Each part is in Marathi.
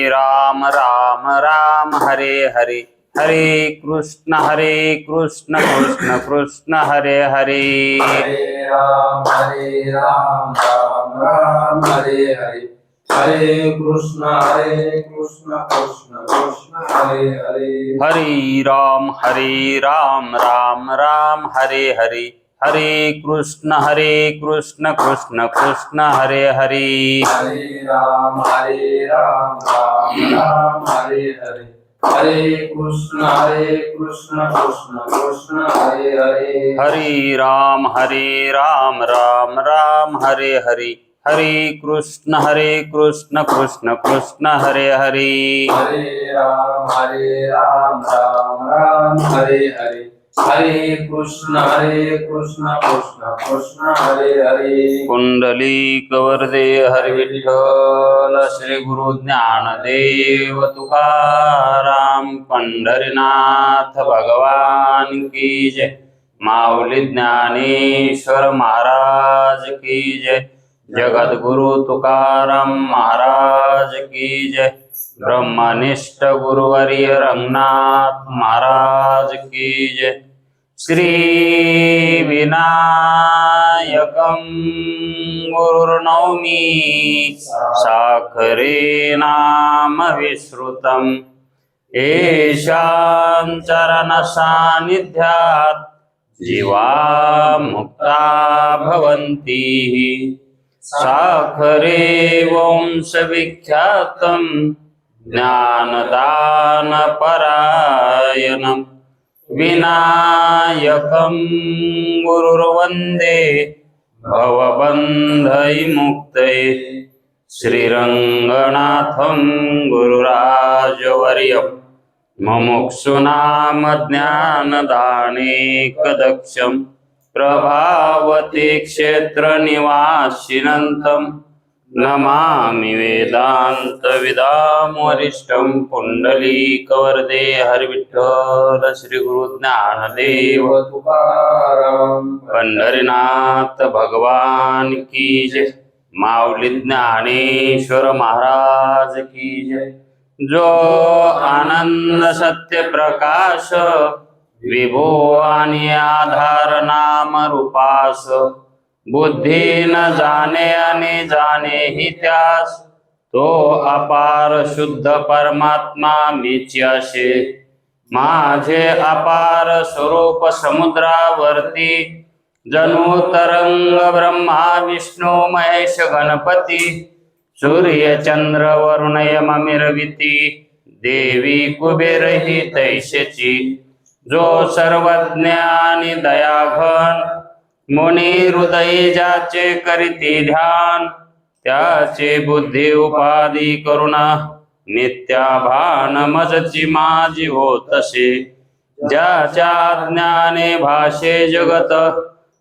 राम राम राम हरे हरे, हरे कृष्ण कृष्ण कृष्ण हरे हरे। हरे राम राम राम हरे हरे, हरे कृष्ण कृष्ण कृष्ण हरे हरे। हरे राम राम राम हरे हरे, हरे कृष्ण कृष्ण कृष्ण हरे हरे। हरे राम राम हरे हरे, हरे कृष्ण कृष्ण कृष्ण हरे हरे। हरे राम राम राम हरे हरे, हरे कृष्ण कृष्ण कृष्ण हरे हरे। हरे राम राम हरे हरे, हरे कृष्ण कृष्ण कृष्ण हरे हरे। कुंडलीक वरदे हरि विठ्ठल, श्री गुरु ज्ञानदेव तुकाराम, पंढरीनाथ भगवान की जय। माऊली ज्ञानेश्वर महाराज की जय। जगद्गुरु तुकाराम महाराज की जय। ब्रह्मनिष्ठ गुरुवर्य रंगनाथ महाराज की जय। श्री विनायकं गुरुर्नौमि, साखरे नाम विश्रुतं, येषां चरण सान्निध्यात् जीवा मुक्ता भवन्ति। साखरे वंश विख्यातं ज्ञानदानपरायणम्, विनायकं गुरुर्वन्दे भवबन्धविमुक्तये। श्रीरङ्गनाथं गुरुराजवर्यं, मुमुक्षूणां ज्ञानदानेकदक्षं, प्रभावती क्षेत्रनिवासिनं नमामि वेदान्तविदां वरिष्ठं। पुण्डलीकवरदे हरिविठ्ठल श्री गुरु ज्ञानदेव तुकाराम, पंढरीनाथ भगवान की जय। माऊली ज्ञानेश्वर महाराज की जय। जो आनंद सत्य प्रकाश, विभो आणि आधार नाम रूपास, बुद्धी न जाणे आणि जाणे ही त्यास, तो अपार शुद्ध परमात्मा मीची असे। माझे अपार स्वरूप समुद्रावरती, जणू तरंग ब्रह्मा विष्णू महेश गणपती, सूर्य चंद्र वरुण यम मिरविती, देवी कुबेर ही तैसेची। जो सर्वज्ञ आणि दयाघन, मुनी हृदयी ज्याचे करीती ध्यान, त्याचे बुद्धी उपाधी करुणा, नित्या भान मजची माझी होतसे। ज्याच्या ज्ञाने भाषे जगत,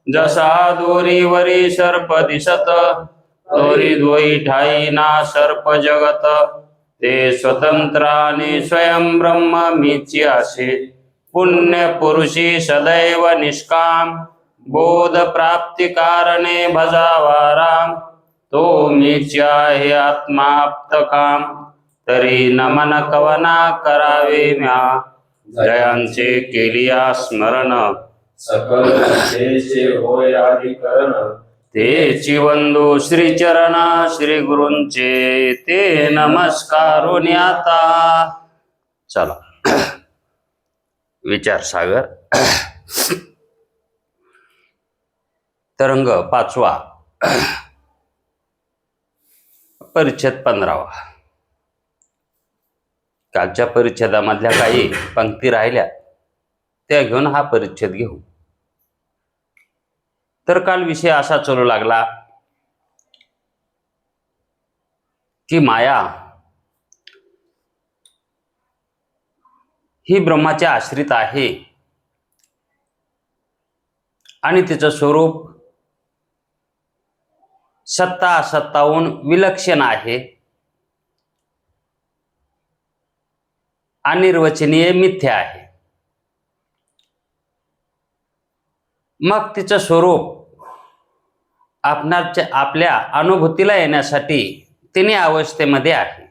जसा दोरीवरी सर्प दिसत, दोरी दोई ठाई ना सर्प जगत, ते स्वतंत्राने स्वयं ब्रह्म मीची असे। पुण्य पुरुषी सदैव निष्काम, बोध प्राप्ती कारणे भजावा राम, तो मीची आहे आत्माप्त काम, तरी नमन कवना करावे म्या। जयांचे केलिया स्मरण, सकल देशे होय आदिकरण, तेची वंदू श्रीचरण श्री गुरूंचे, ते नमस्कारून आता। चला विचार सागर तरंग 5वा, परिच्छेद 15वा। कालच्या परिच्छेदामधल्या काही पंक्ती राहिल्या त्या घेऊन हा परिच्छेद घेऊ। तर काल विषय असा चालू लागला की माया ही ब्रह्माचे आश्रित आहे आणि तिचं स्वरूप सत्ता असत्ताहून विलक्षण आहे, अनिर्वचनीय मिथ्या आहे। मग तिचं स्वरूप आपल्या अनुभूतीला येण्यासाठी तिने अवस्थेमध्ये आहे।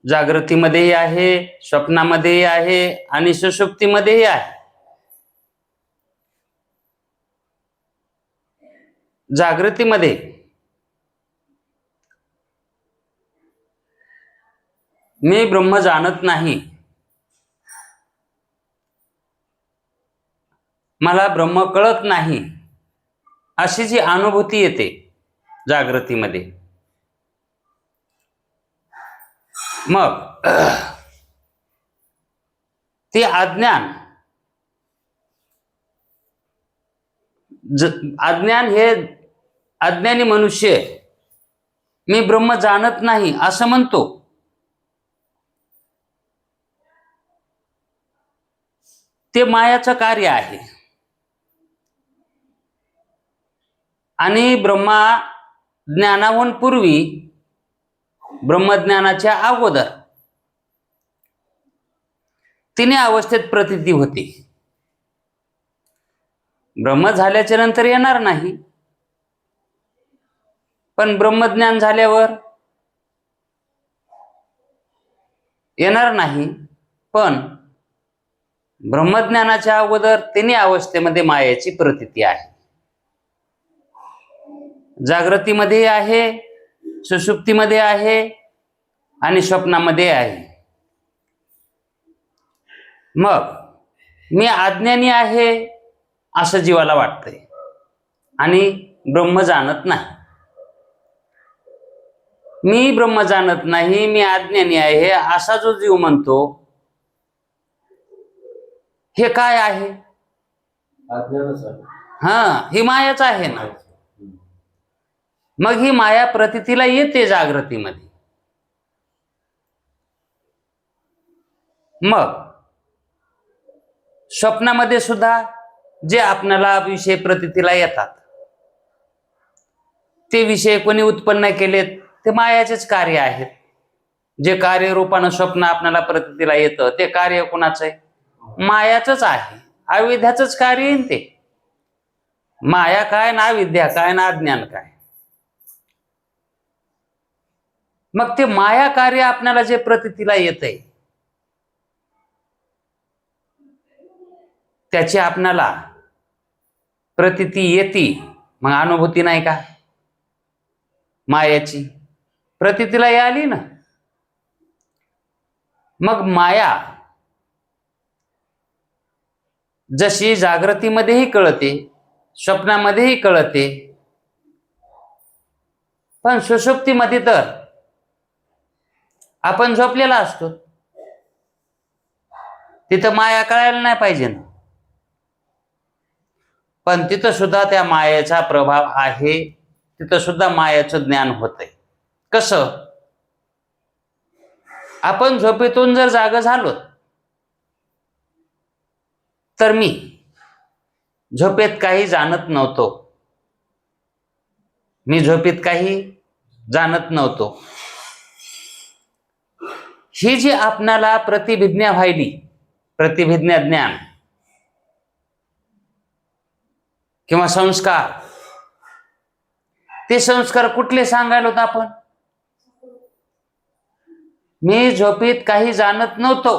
जागृतीमध्येही आहे, स्वप्नामध्येही आहे आणि सुषुप्तीमध्येही आहे. जागृतीमध्ये मी ब्रह्म जाणत नाही, मला ब्रह्म कळत नाही, अशी जी अनुभूती येते जागृतीमध्ये, मग ते अज्ञान अज्ञान हे अज्ञानी मनुष्य मी ब्रह्म जाणत नाही असं म्हणतो. ते मायाचं कार्य आहे. आणि ब्रह्मा ज्ञानाहून पूर्वी, ब्रह्मज्ञानाच्या अगोदर तिने अवस्थेत प्रतीती होती. ब्रह्म झाल्याच्या नंतर येणार नाही, पण ब्रह्मज्ञान झाल्यावर येणार नाही. पण ब्रह्मज्ञानाच्या अगोदर तिने अवस्थेमध्ये मायेची प्रतीती आहे. जागृतीमध्ये आहे, सुषुप्तीमध्ये आहे आणि स्वप्नामध्ये आहे. मग मी अज्ञानी आहे असं जीवाला वाटतंय आणि ब्रह्म जाणत नाही. मी ब्रह्म जाणत नाही, मी अज्ञानी आहे असा जो जीव म्हणतो, हे काय आहे? अज्ञानच आहे. हा, ही मायाच आहे ना. मग ही माया प्रतीतीला येते जागृतीमध्ये. मग स्वप्नामध्ये सुद्धा जे आपल्याला विषय प्रतीतीला येतात, ते विषय कोणी उत्पन्न केलेत ते मायाचेच कार्य आहेत. जे कार्य रूपानं स्वप्न आपल्याला प्रतीतीला येतं ते कार्य कोणाचं आहे? मायाचंच आहे. अविद्याचंच कार्य आहे ते. माया काय ना अविद्या काय ना अज्ञान काय. मग ते माया कार्य आपल्याला जे प्रतीतीला येतंय त्याची आपल्याला प्रतीती येती, मग अनुभूती नाही का? मायाची प्रतीतीला आली ना. मग माया जशी जागृतीमध्येही कळते, स्वप्नामध्येही कळते, पण सुषुप्तीमध्ये तर आपण झोपलेला असतो, तिथं माया कळायला नाही पाहिजे ना. पण तिथं सुद्धा त्या मायेचा प्रभाव आहे, तिथं सुद्धा मायाचं ज्ञान होतंय. कसं? आपण झोपेतून जर जाग झालो तर मी झोपेत काही जाणत नव्हतो, मी झोपेत काही जाणत नव्हतो. ही जी आपणाला प्रतिभिज्ञा व्हायली, प्रतिभिज्ञा ज्ञान किंवा संस्कार, ते संस्कार कुठले सांगायला होत आपण? मी झोपेत काही जाणत नव्हतो,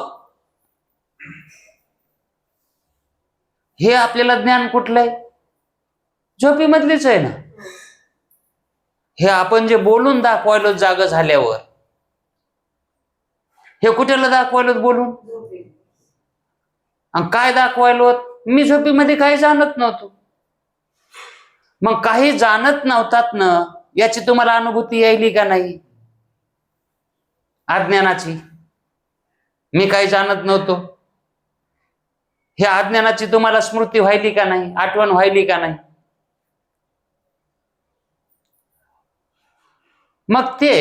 हे आपल्याला ज्ञान कुठलंय? झोपेमधलीच आहे ना. हे आपण जे बोलून दाखवायलो जाग झाल्यावर, हे कुठेला दाखवायलो बोलून? आणि काय दाखवायलो? मी झोपेमध्ये काही जाणत नव्हतो. मग काही जाणत नव्हतात ना, याची तुम्हाला अनुभूती यायली का नाही? अज्ञानाची. मी काही जाणत नव्हतो, हे अज्ञानाची तुम्हाला स्मृती व्हायली का नाही? आठवण व्हायली का नाही? मग ते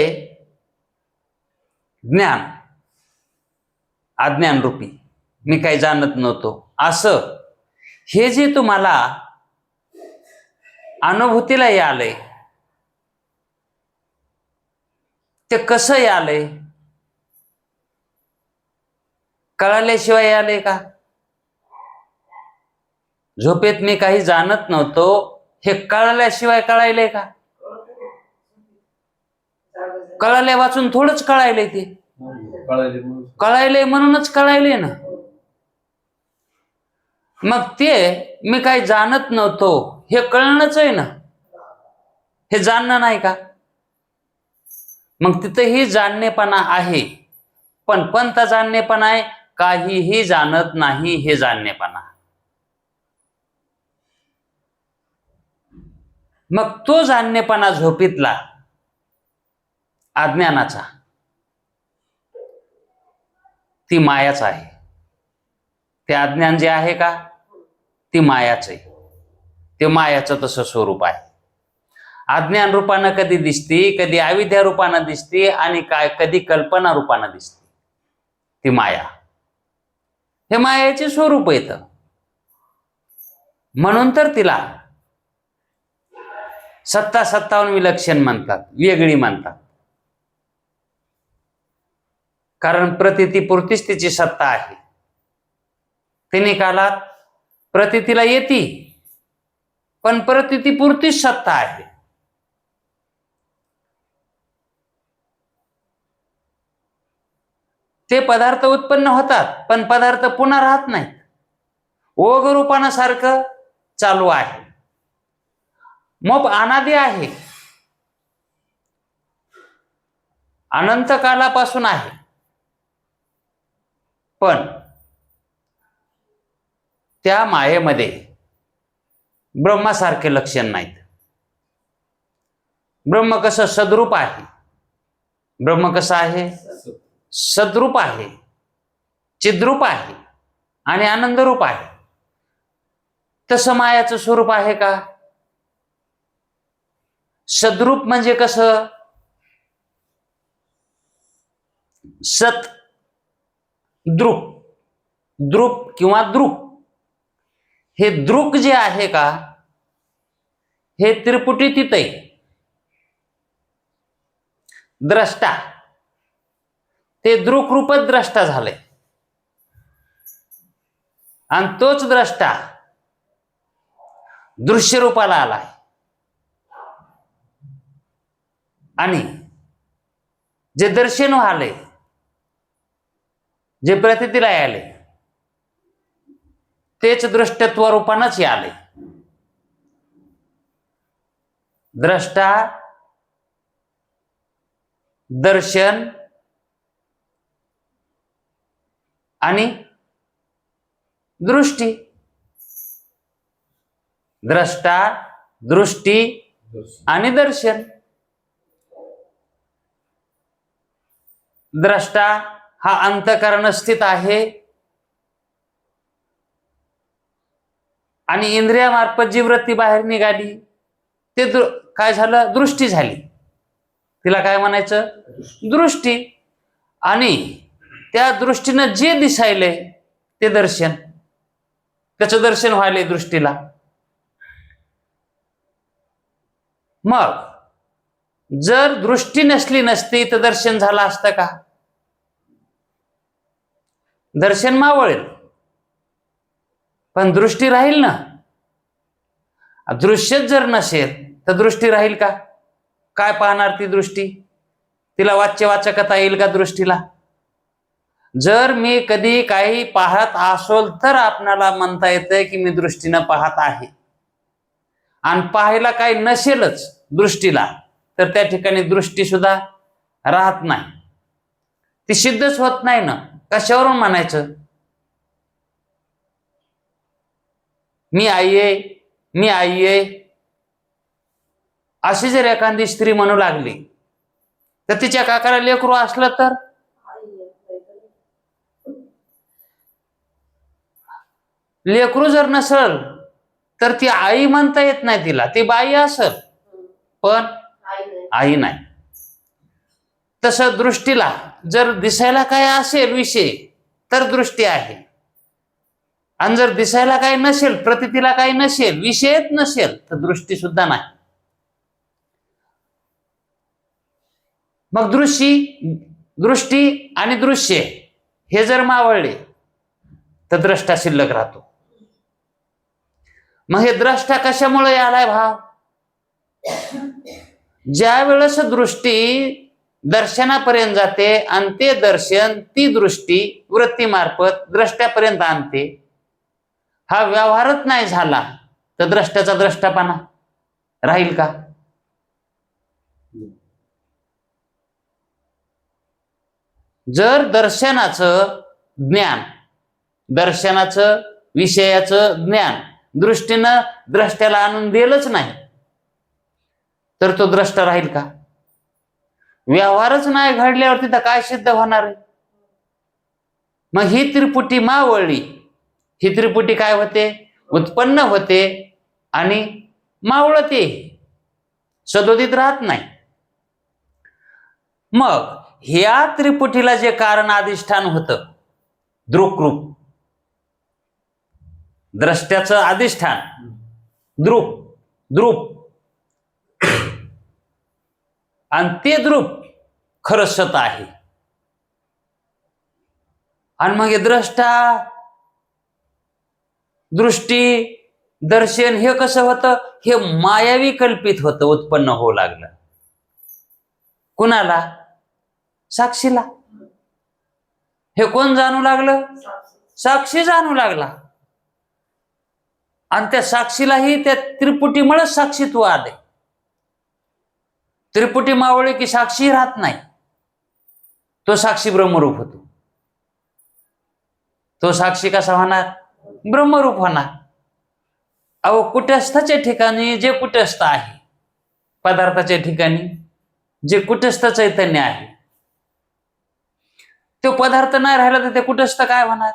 ज्ञान अज्ञान रूपी, मी काही जाणत नव्हतो असं, हे जे तुम्हाला अनुभूतीला आलंय ते कसं आलंय? कळाल्याशिवाय आलंय का? झोपेत मी काही जाणत नव्हतो हे कळाल्याशिवाय कळायलंय का? कळाल्या वाचून थोडंच कळायलंय ते. कळाले म्हणून. कळायले म्हणूनच कळायले ना. मग ते मी काही जाणत नव्हतो हे कळणंच आहे ना, हे जाणणं नाही का? मग तिथेही जाणणेपणा आहे, पण पंथ जाणणेपणा आहे, काहीही जाणत नाही हे जाणणेपणा. मग तो जाणणेपणा झोपीतला अज्ञानाचा, ती मायाच आहे. ते अज्ञान जे आहे का, ती मायाच आहे. ते मायाचं तसं स्वरूप आहे. अज्ञान रूपानं कधी दिसती, कधी अविद्या रूपानं दिसती, आणि कधी कल्पना रूपानं दिसते. ती माया, हे मायाचे स्वरूप येतं. म्हणून तर तिला सत्ता 57 विलक्षण म्हणतात, वेगळी म्हणतात. कारण प्रतीतीपुरतीच तिची सत्ता आहे. तिने कालात प्रतीतीला येती, पण प्रतीतीपुरतीच सत्ता आहे. ते पदार्थ उत्पन्न होतात, पण पदार्थ पुन्हा राहत नाहीत. ओघ रूपानं सारखं चालू आहे. मग अनादि आहे, अनंत कालापासून आहे, पण त्या मायेमध्ये ब्रह्मासारखे लक्षण नाहीत. ब्रह्म कसं सद्रूप आहे, ब्रह्म कसं आहे, सद्रूप आहे, चिद्रूप आहे आणि आनंदरूप आहे. तसं मायाचं स्वरूप आहे का? सद्रूप म्हणजे कसं? सत द्रुप, द्रुप किंवा द्रुप, हे दृक जे आहे का, हे त्रिपुटीतीत आहे. द्रष्टा, ते दृक रूपच द्रष्टा झाले, आणि तोच द्रष्टा दृश्य रूपाला आलाय. आणि जे दर्शन आले, जे प्रतीतीला आले, तेच दृष्टत्व रूपानंच आले. द्रष्टा, दर्शन आणि दृष्टी. द्रष्टा, दृष्टी आणि दर्शन. द्रष्टा हा अंतःकरण स्थित आहे, आणि इंद्रियामार्फत जी वृत्ती बाहेर निघाली, ते काय झालं, दृष्टी झाली. तिला काय म्हणायचं, दृष्टी. आणि त्या दृष्टीनं जे दिसायले ते दर्शन, त्याचं दर्शन व्हायले दृष्टीला. मग जर दृष्टी नसली नसती तर दर्शन झालं असतं का? दर्शन मावळेल, पण दृष्टी राहील ना. दृश्यच जर नसेल तर दृष्टी राहील का? काय पाहणार ती दृष्टी? तिला वाच्यवाचकता येईल का दृष्टीला? जर मी कधी काही पाहत असोल तर आपणाला म्हणता येतंय की मी दृष्टीनं पाहत आहे. आणि पाहायला काही नसेलच दृष्टीला, तर त्या ठिकाणी दृष्टी सुद्धा राहत नाही, ती सिद्धच होत नाही ना. कशावरून म्हणायचं मी आई आहे, मी आई आहे? अशी जर एखादी स्त्री म्हणू लागली तर तिच्या काकाला लेकरू असलं तर लेकरू जर नसल तर ती आई म्हणता येत नाही तिला, ती बाई असल पण आई नाही. तसं दृष्टीला जर दिसायला काय असेल विषय तर दृष्टी आहे, आणि जर दिसायला काही नसेल, प्रतीतीला काही नसेल, विषयच नसेल, तर दृष्टी सुद्धा नाही. मग दृष्टी आणि दृश्य हे जर मावळले तर द्रष्टा शिल्लक राहतो. मग हे द्रष्टा कशामुळे आलाय भाव? ज्या वेळेस दृष्टी दर्शनापर्यंत जाते आणि ते दर्शन ती दृष्टी वृत्तीमार्फत द्रष्ट्यापर्यंत आणते. हा व्यवहारच नाही झाला तर द्रष्ट्याचा द्रष्टापणा राहील का? जर दर्शनाचं ज्ञान, दर्शनाचं विषयाचं ज्ञान दृष्टीनं द्रष्ट्याला आणून दिलंच नाही तर तो द्रष्टा राहील का? व्यवहारच नाही घडल्यावर तिथं काय सिद्ध होणार आहे? मग ही त्रिपुटी मावळली. ही त्रिपुटी काय होते? उत्पन्न होते आणि मावळते, सदोदित राहत नाही. मग ह्या त्रिपुटीला जे कारण अधिष्ठान होतं, दृक्रूप, द्रष्ट्याचं अधिष्ठान द्रुप, आणि ते द्रुप खरं सत आहे. आणि मग हे द्रष्टा, दृष्टी, दर्शन हे कसं होतं? हे मायावी कल्पित होतं, उत्पन्न होऊ लागलं. कुणाला? साक्षीला. हे कोण जाणू लागलं? साक्षी जाणू लागला. आणि त्या साक्षीलाही त्या त्रिपुटीमुळे साक्षीत्व आले. त्रिपुटी मावळी की साक्षी राहत नाही, तो साक्षी ब्रह्मरूप होतो. तो साक्षी कसा होणार? ब्रह्मरूप होणार. अहो, कुटस्थाच्या ठिकाणी जे कुटस्थ आहे, पदार्थाच्या ठिकाणी जे कुटस्थ चैतन्य आहे, तो पदार्थ नाही राहिला तर ते कुटस्थ काय होणार?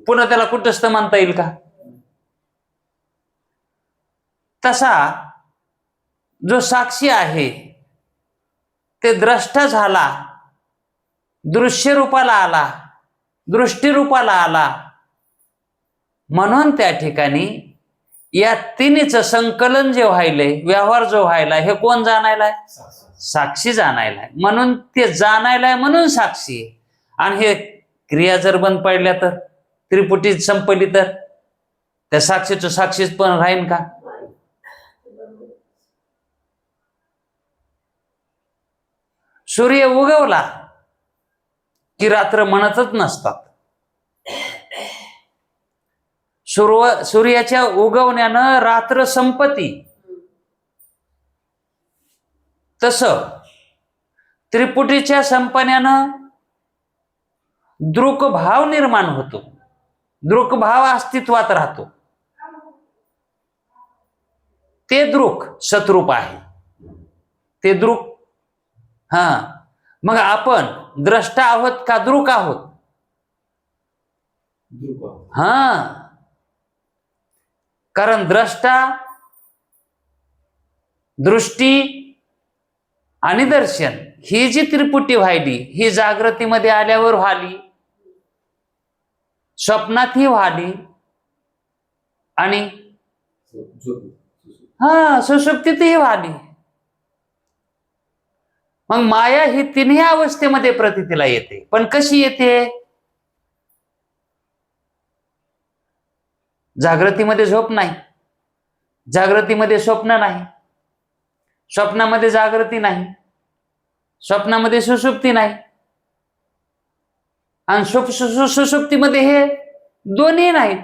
पुन्हा त्याला कुटस्थ म्हणता येईल का? तसा जो साक्षी आहे ते द्रष्टा झाला, दृश्य रूपाला आला, दृष्टी रूपाला आला. म्हणून त्या ठिकाणी या तिन्हीचं संकलन जे व्हायलंय, व्यवहार जो व्हायला, हे कोण जाणायलाय? साक्षी जाणायलाय. म्हणून ते जाणायलाय म्हणून साक्षी. आणि हे क्रिया जर बंद पडल्या तर, त्रिपुटी संपली तर त्या साक्षीचं साक्षीच पण राहीन का? सूर्य उगवला की रात्र म्हणतच नसतात. सूर्याच्या उगवण्यानं रात्र संपती. तसं त्रिपुटीच्या संपण्यानं दृक भाव निर्माण होतो, दृक भाव अस्तित्वात राहतो. ते दृक सतरूप आहे, ते दृक. मग आपण द्रष्टा आहोत का दृक आहोत? कारण द्रष्टा, दृष्टी आणि दर्शन ही जी त्रिपुटी व्हायली, ही जागृतीमध्ये आल्यावर व्हाली, स्वप्नातही व्हाली आणि सुषुप्तीतही व्हाली. मग माया ही तिन्ही अवस्थेमध्ये प्रतीतीला येते. पण कशी येते? जागृतीमध्ये झोप नाही, जागृतीमध्ये स्वप्न नाही, स्वप्नामध्ये जागृती नाही, स्वप्नामध्ये सुषुप्ती नाही, आणि सुषुप्तीमध्ये हे दोन्ही नाहीत.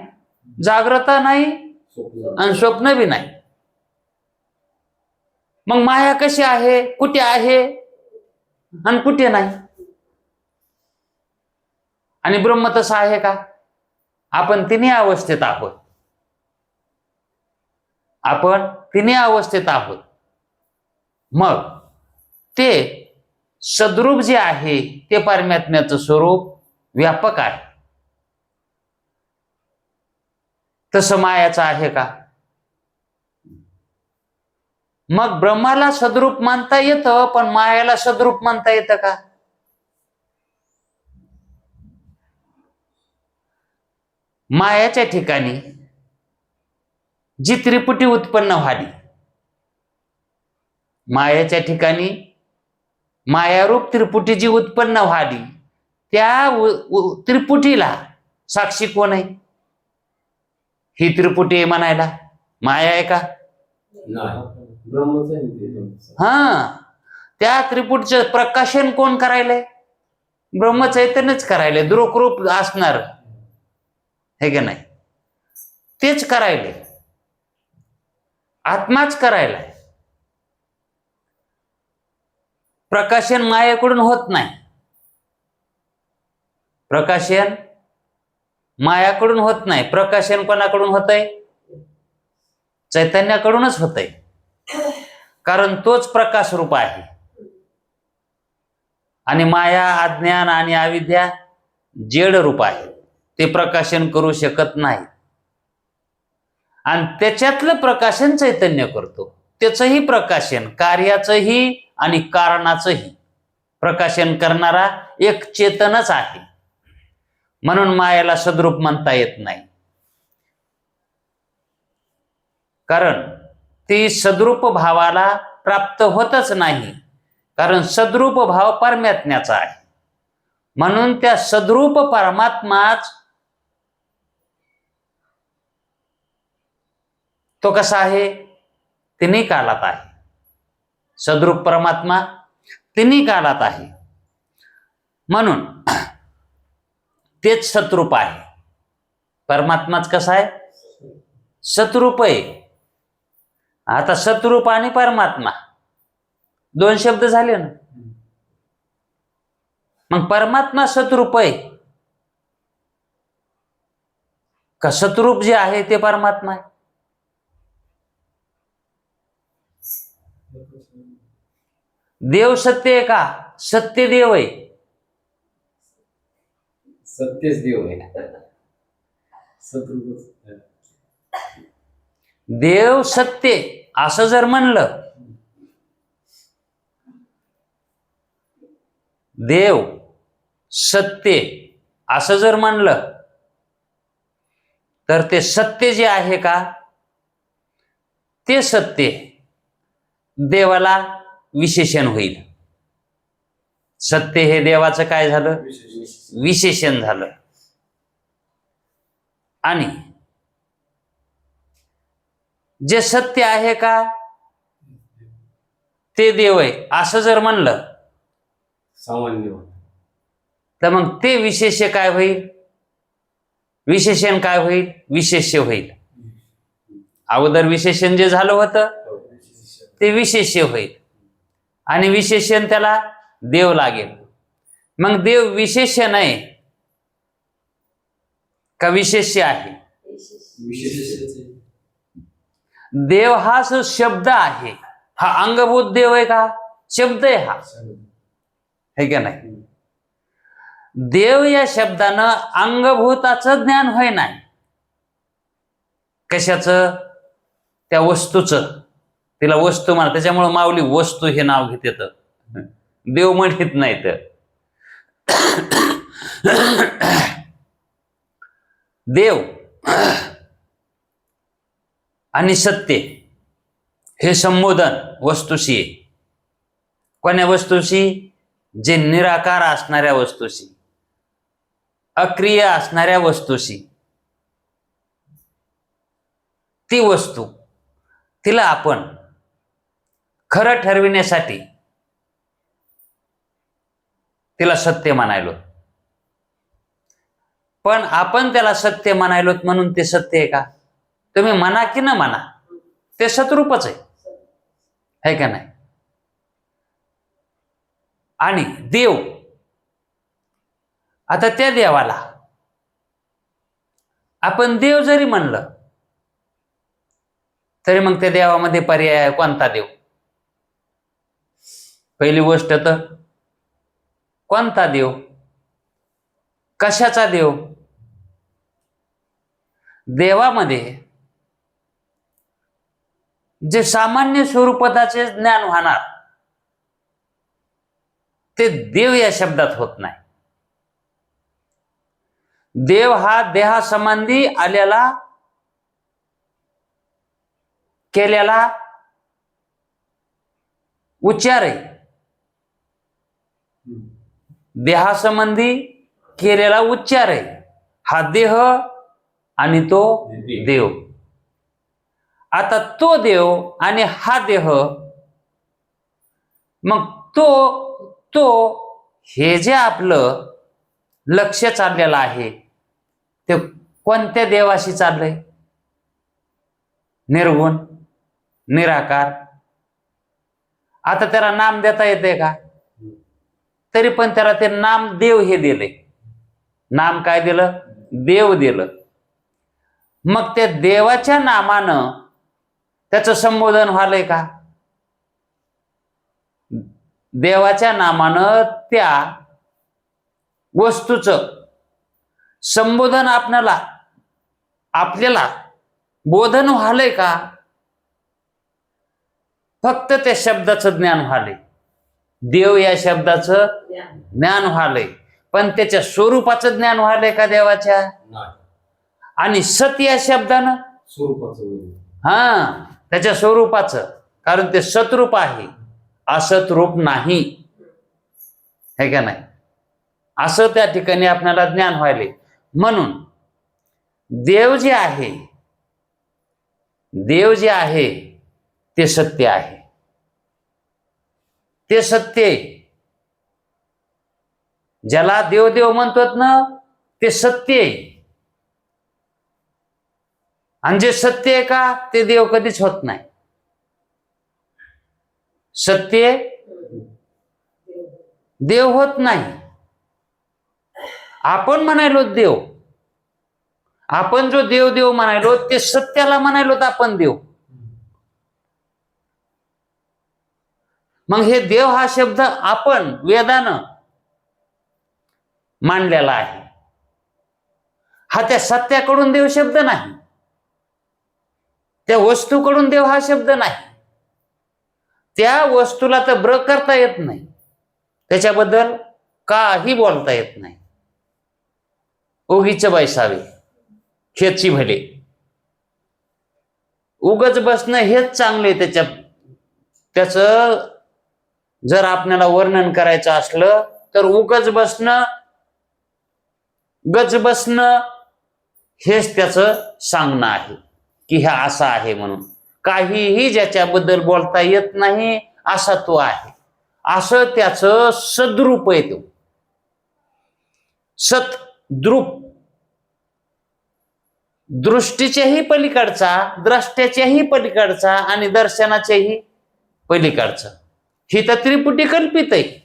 जागृता नाही आणि स्वप्न बी नाही. मग माया कशी आहे? कुठे आहे आणि कुठे नाही? आणि ब्रह्म तसं आहे का? आपण तिन्ही अवस्थेत आहोत, आपण तिन्ही अवस्थेत आहोत. मग ते सद्रूप जे आहे ते परमात्म्याचं स्वरूप व्यापक आहे. तसं मायाचं आहे का? मग ब्रह्माला सद्रूप मानता येतं, पण मायाला सद्रूप मानता येतं का? मायाच्या ठिकाणी जी त्रिपुटी उत्पन्न व्हाली, मायाच्या ठिकाणी मायारूप त्रिपुटी जी उत्पन्न व्हाली, त्या त्रिपुटीला साक्षी कोण आहे? ही त्रिपुटी म्हणायला माया आहे का? त्या त्रिपुटीचं प्रकाशन कोण करायलंय? ब्रह्मचैतन्यच करायलंय, द्रुकरूप असणार, हे की नाही? तेच करायले, आत्माच करायलाय. प्रकाशन मायेकडून होत नाही, प्रकाशन मायाकडून होत नाही. प्रकाशन कोणाकडून होतंय? चैतन्याकडूनच होतंय, कारण तोच प्रकाश रूप आहे. आणि माया, अज्ञान आणि अविद्या जड रूप आहे, ते प्रकाशन करू शकत नाही. आणि त्याच्यातलं प्रकाशन चैतन्य करतो. त्याचंही प्रकाशन, कार्याचंही आणि कारणाचंही प्रकाशन करणारा एक चेतनच आहे. म्हणून मायाला सद्रूप म्हणता येत नाही, कारण ती सद्रूप भावाला प्राप्त होतच नाही. कारण सद्रूप भाव परमात्म्याचा आहे. म्हणून त्या सद्रूप परमात्माच तो कसा आहे? तिन्ही कालात आहे. सद्रूप परमात्मा तिन्ही कालात आहे, म्हणून तेच सतरूप आहे. परमात्माच कसा आहे? सतरूप आहे. आता सतरूप आणि परमात्मा दोन शब्द झाले ना. मग परमात्मा सतरूप आहे का सतरूप जे आहे ते परमात्मा आहे? देव सत्य आहे का? सत्य देव आहे. सत्यच देव आहे. सतरूपच. देव सत्य असं जर म्हणलं, देव सत्य असं जर म्हणलं, तर ते सत्य जे आहे का ते सत्य देवाला विशेषण होईल. सत्य हे देवाचं काय झालं? विशेषण झालं. आणि जे सत्य आहे का ते देव आहे असं जर म्हणलं सामान्य, तर मग ते विशेष्य काय होईल? विशेषण काय होईल? विशेष्य होईल. अगोदर विशेषण जे झालं होतं ते विशेष्य होईल, आणि विशेषण त्याला देव लागेल. मग देव विशेषण आहे का विशेष्य आहे? देव हा जो शब्द आहे, हा अंगभूत देव आहे का शब्द आहे? हा है का नाही? देव या शब्दानं अंगभूताचं ज्ञान होय नाही. कशाचं? त्या वस्तूचं. तिला वस्तू म्हणा, त्याच्यामुळे माऊली वस्तू हे नाव घेते, तर देव म्हणत नाही. तर देव आणि सत्य हे संबोधन वस्तूशी आहे. कोण्या वस्तूशी? जे निराकार असणाऱ्या वस्तूशी, अक्रिय असणाऱ्या वस्तूशी. ती वस्तू तिला आपण खरं ठरविण्यासाठी तिला सत्य म्हणायलो. पण आपण त्याला सत्य म्हणायलो म्हणून ते सत्य आहे का? तुम्ही म्हणा की न म्हणा, ते सतरूपच आहे का नाही? आणि देव, आता त्या देवाला आपण देव जरी म्हणलं तरी मग त्या देवामध्ये पर्याय आहे. कोणता देव? पहिली गोष्ट तर कोणता देव? कशाचा देव? देवामध्ये जे सामान्य स्वरूपाचे ज्ञान होणार ते देव या शब्दात होत नाही. देव हा देहासंबंधी आलेला केलेला उच्चार आहे. देहासंबंधी केलेला उच्चार आहे हा देह, आणि तो देव. आता तो देव आणि हा देह, मग तो हे जे आपलं लक्ष चाललेलं आहे ते कोणत्या देवाशी चाललंय? निर्गुण, निराकार. आता त्याला नाम देता येते का? तरी पण त्याला ते नाम देव हे दिले. नाम काय दिलं? देव दिलं. मग त्या देवाच्या नामानं त्याचं संबोधन व्हालंय का? देवाच्या नामानं त्या वस्तूचं संबोधन आपल्याला बोधन व्हालंय का? फक्त त्या शब्दाचं ज्ञान व्हालंय. देव या शब्दाचं ज्ञान व्हालंय, पण त्याच्या स्वरूपाचं ज्ञान व्हालंय का देवाच्या? आणि सत या शब्दानं त्याच्या स्वरूपाचं, कारण ते सतरूप आहे, असत रूप नाही, है का नाही? असं त्या ठिकाणी आपल्याला ज्ञान व्हायले. म्हणून देव जे आहे ते सत्य आहे. ते सत्य आहे. ज्याला देव देव म्हणतात ना, ते सत्य आहे. आणि जे सत्य आहे का, ते देव कधीच होत नाही. सत्य देव होत नाही. आपण म्हणायलो देव, आपण जो देव देव म्हणायलो ते सत्याला म्हणायलो तर आपण देव. मग हे देव हा शब्द आपण वेदानं मांडलेला आहे. हा त्या सत्याकडून देव शब्द नाही, त्या वस्तूकडून देव हा शब्द नाही. त्या वस्तूला तर ब्र करता येत नाही, त्याच्याबद्दल काही बोलता येत नाही. उगीच बैसावे खेची भले, उगच बसणं हेच चांगले. त्याचं जर आपल्याला वर्णन करायचं असलं तर उगच बसणं, गज बसणं हेच त्याचं सांगणं आहे की हा असा आहे म्हणून. काहीही ज्याच्याबद्दल बोलता येत नाही असा तो आहे, असं त्याचं सद्रूप आहे. तो सतद्रूप, दृष्टीच्याही पलीकडचा, द्रष्ट्याच्याही पलीकडचा आणि दर्शनाच्याही पलीकडचा. ही तर त्रिपुटी कल्पित आहे.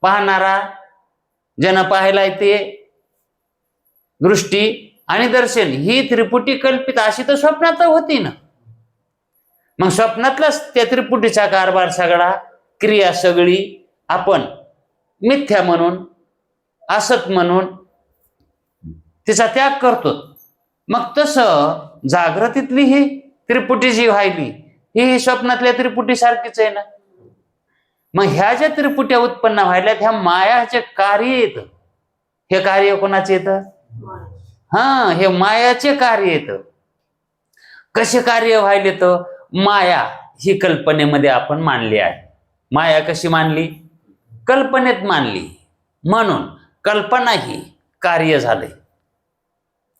पाहणारा ज्यानं पाहायलाय ते दृष्टी आणि दर्शन ही त्रिपुटी कल्पित अशी तर स्वप्नात होती ना. मग स्वप्नातलाच त्या त्रिपुटीचा कारभार सगळा, क्रिया सगळी आपण मिथ्या म्हणून, असत म्हणून तिचा त्याग करतो. मग तसं जागृतीतली ही त्रिपुटी जी व्हायली ही स्वप्नातल्या त्रिपुटी सारखीच आहे ना. मग ह्या ज्या त्रिपुट्या उत्पन्न व्हायल्यात ह्या मायाचे कार्य येत. हे कार्य कोणाचे येतं? हे मायाचे कार्य येतं. कसे कार्य व्हायले तर माया ही कल्पनेमध्ये आपण मांडली आहे. माया कशी मांडली? कल्पनेत मांडली. म्हणून कल्पना ही कार्य झाले.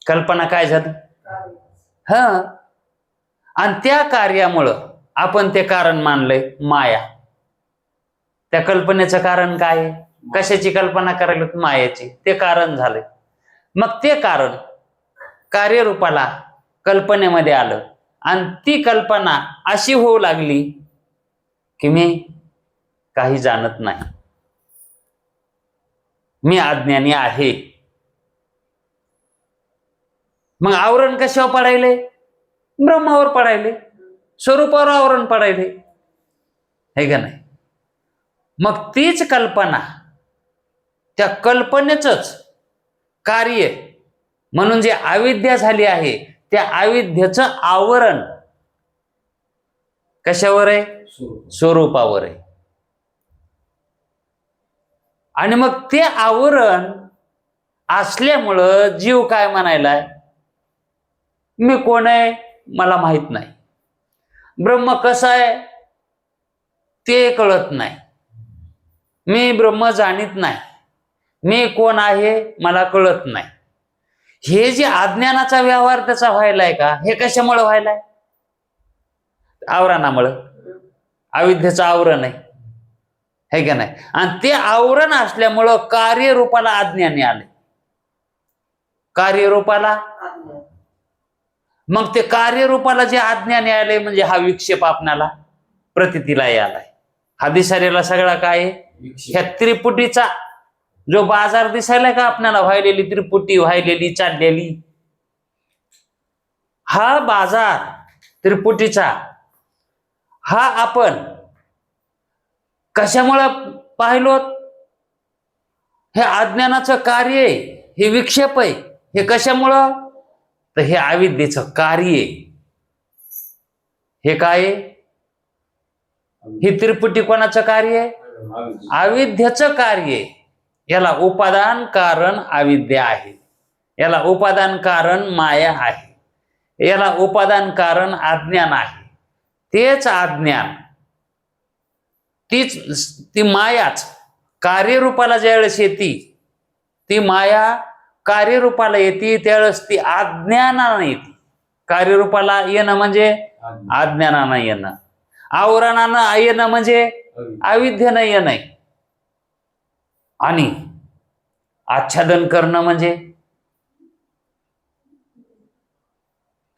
कल्पना काय झाली? आणि त्या कार्यामुळं आपण ते कारण मानलंय माया. त्या कल्पनेचं कारण काय? कशाची कल्पना करायला? मायाची. ते कारण झाले. मग ते कारण कार्यरूपाला कल्पनेमध्ये आलं आणि ती कल्पना अशी होऊ लागली की मी काही जाणत नाही, मी अज्ञानी आहे. मग आवरण कशावर पडायले? ब्रह्मावर पडायले, स्वरूपावर आवरण पडायले, है का नाही? मग तीच कल्पना, त्या कल्पनेचंच कार्य म्हणून जे अविद्या झाली आहे त्या अविद्येचं आवरण कशावर आहे? स्वरूपावर आहे. आणि मग ते आवरण असल्यामुळं जीव काय म्हणायलाय? मी कोण आहे मला माहित नाही. ब्रह्म कसा आहे ते कळत नाही. मी ब्रह्म जाणीत नाही. मी कोण आहे मला कळत नाही. हे जे अज्ञानाचा व्यवहार त्याचा व्हायलाय का, हे कशामुळे व्हायलाय? आवरणामुळं. अविद्येचं आवरण आहे. है का नाही? आणि ते आवरण असल्यामुळं कार्यरूपाला अज्ञानी आले. कार्यरूपाला, मग ते कार्यरूपाला जे अज्ञानी आले म्हणजे हा विक्षेप आपणाला प्रतीतीला आलाय. हा दिसायला सगळा काय आहे? ह्या त्रिपुटीचा जो बाजार दिसायला का आपल्याला, व्हायलेली त्रिपुटी, व्हायलेली चाललेली, हा बाजार त्रिपुटीचा हा आपण कशामुळं पाहिलो? हे अज्ञानाचं कार्य आहे, हे विक्षेप आहे. हे कशामुळं? तर हे अविद्येचं कार्य आहे. हे काय आहे? ही त्रिपुटी कोणाचं कार्य आहे? अविद्येचं कार्य आहे. याला उपादान कारण अविद्या आहे, याला उपादान कारण माया आहे, याला उपादान कारण अज्ञान आहे. तेच अज्ञान, ती मायाच कार्यरूपाला ज्यावेळेस येते, ती माया कार्यरूपाला येते त्यावेळेस ती अज्ञानानं येते. कार्यरूपाला येणं म्हणजे अज्ञानानं येणं, आवरणानं येणं म्हणजे अविद्येनं येणं, आणि आच्छादन करणं म्हणजे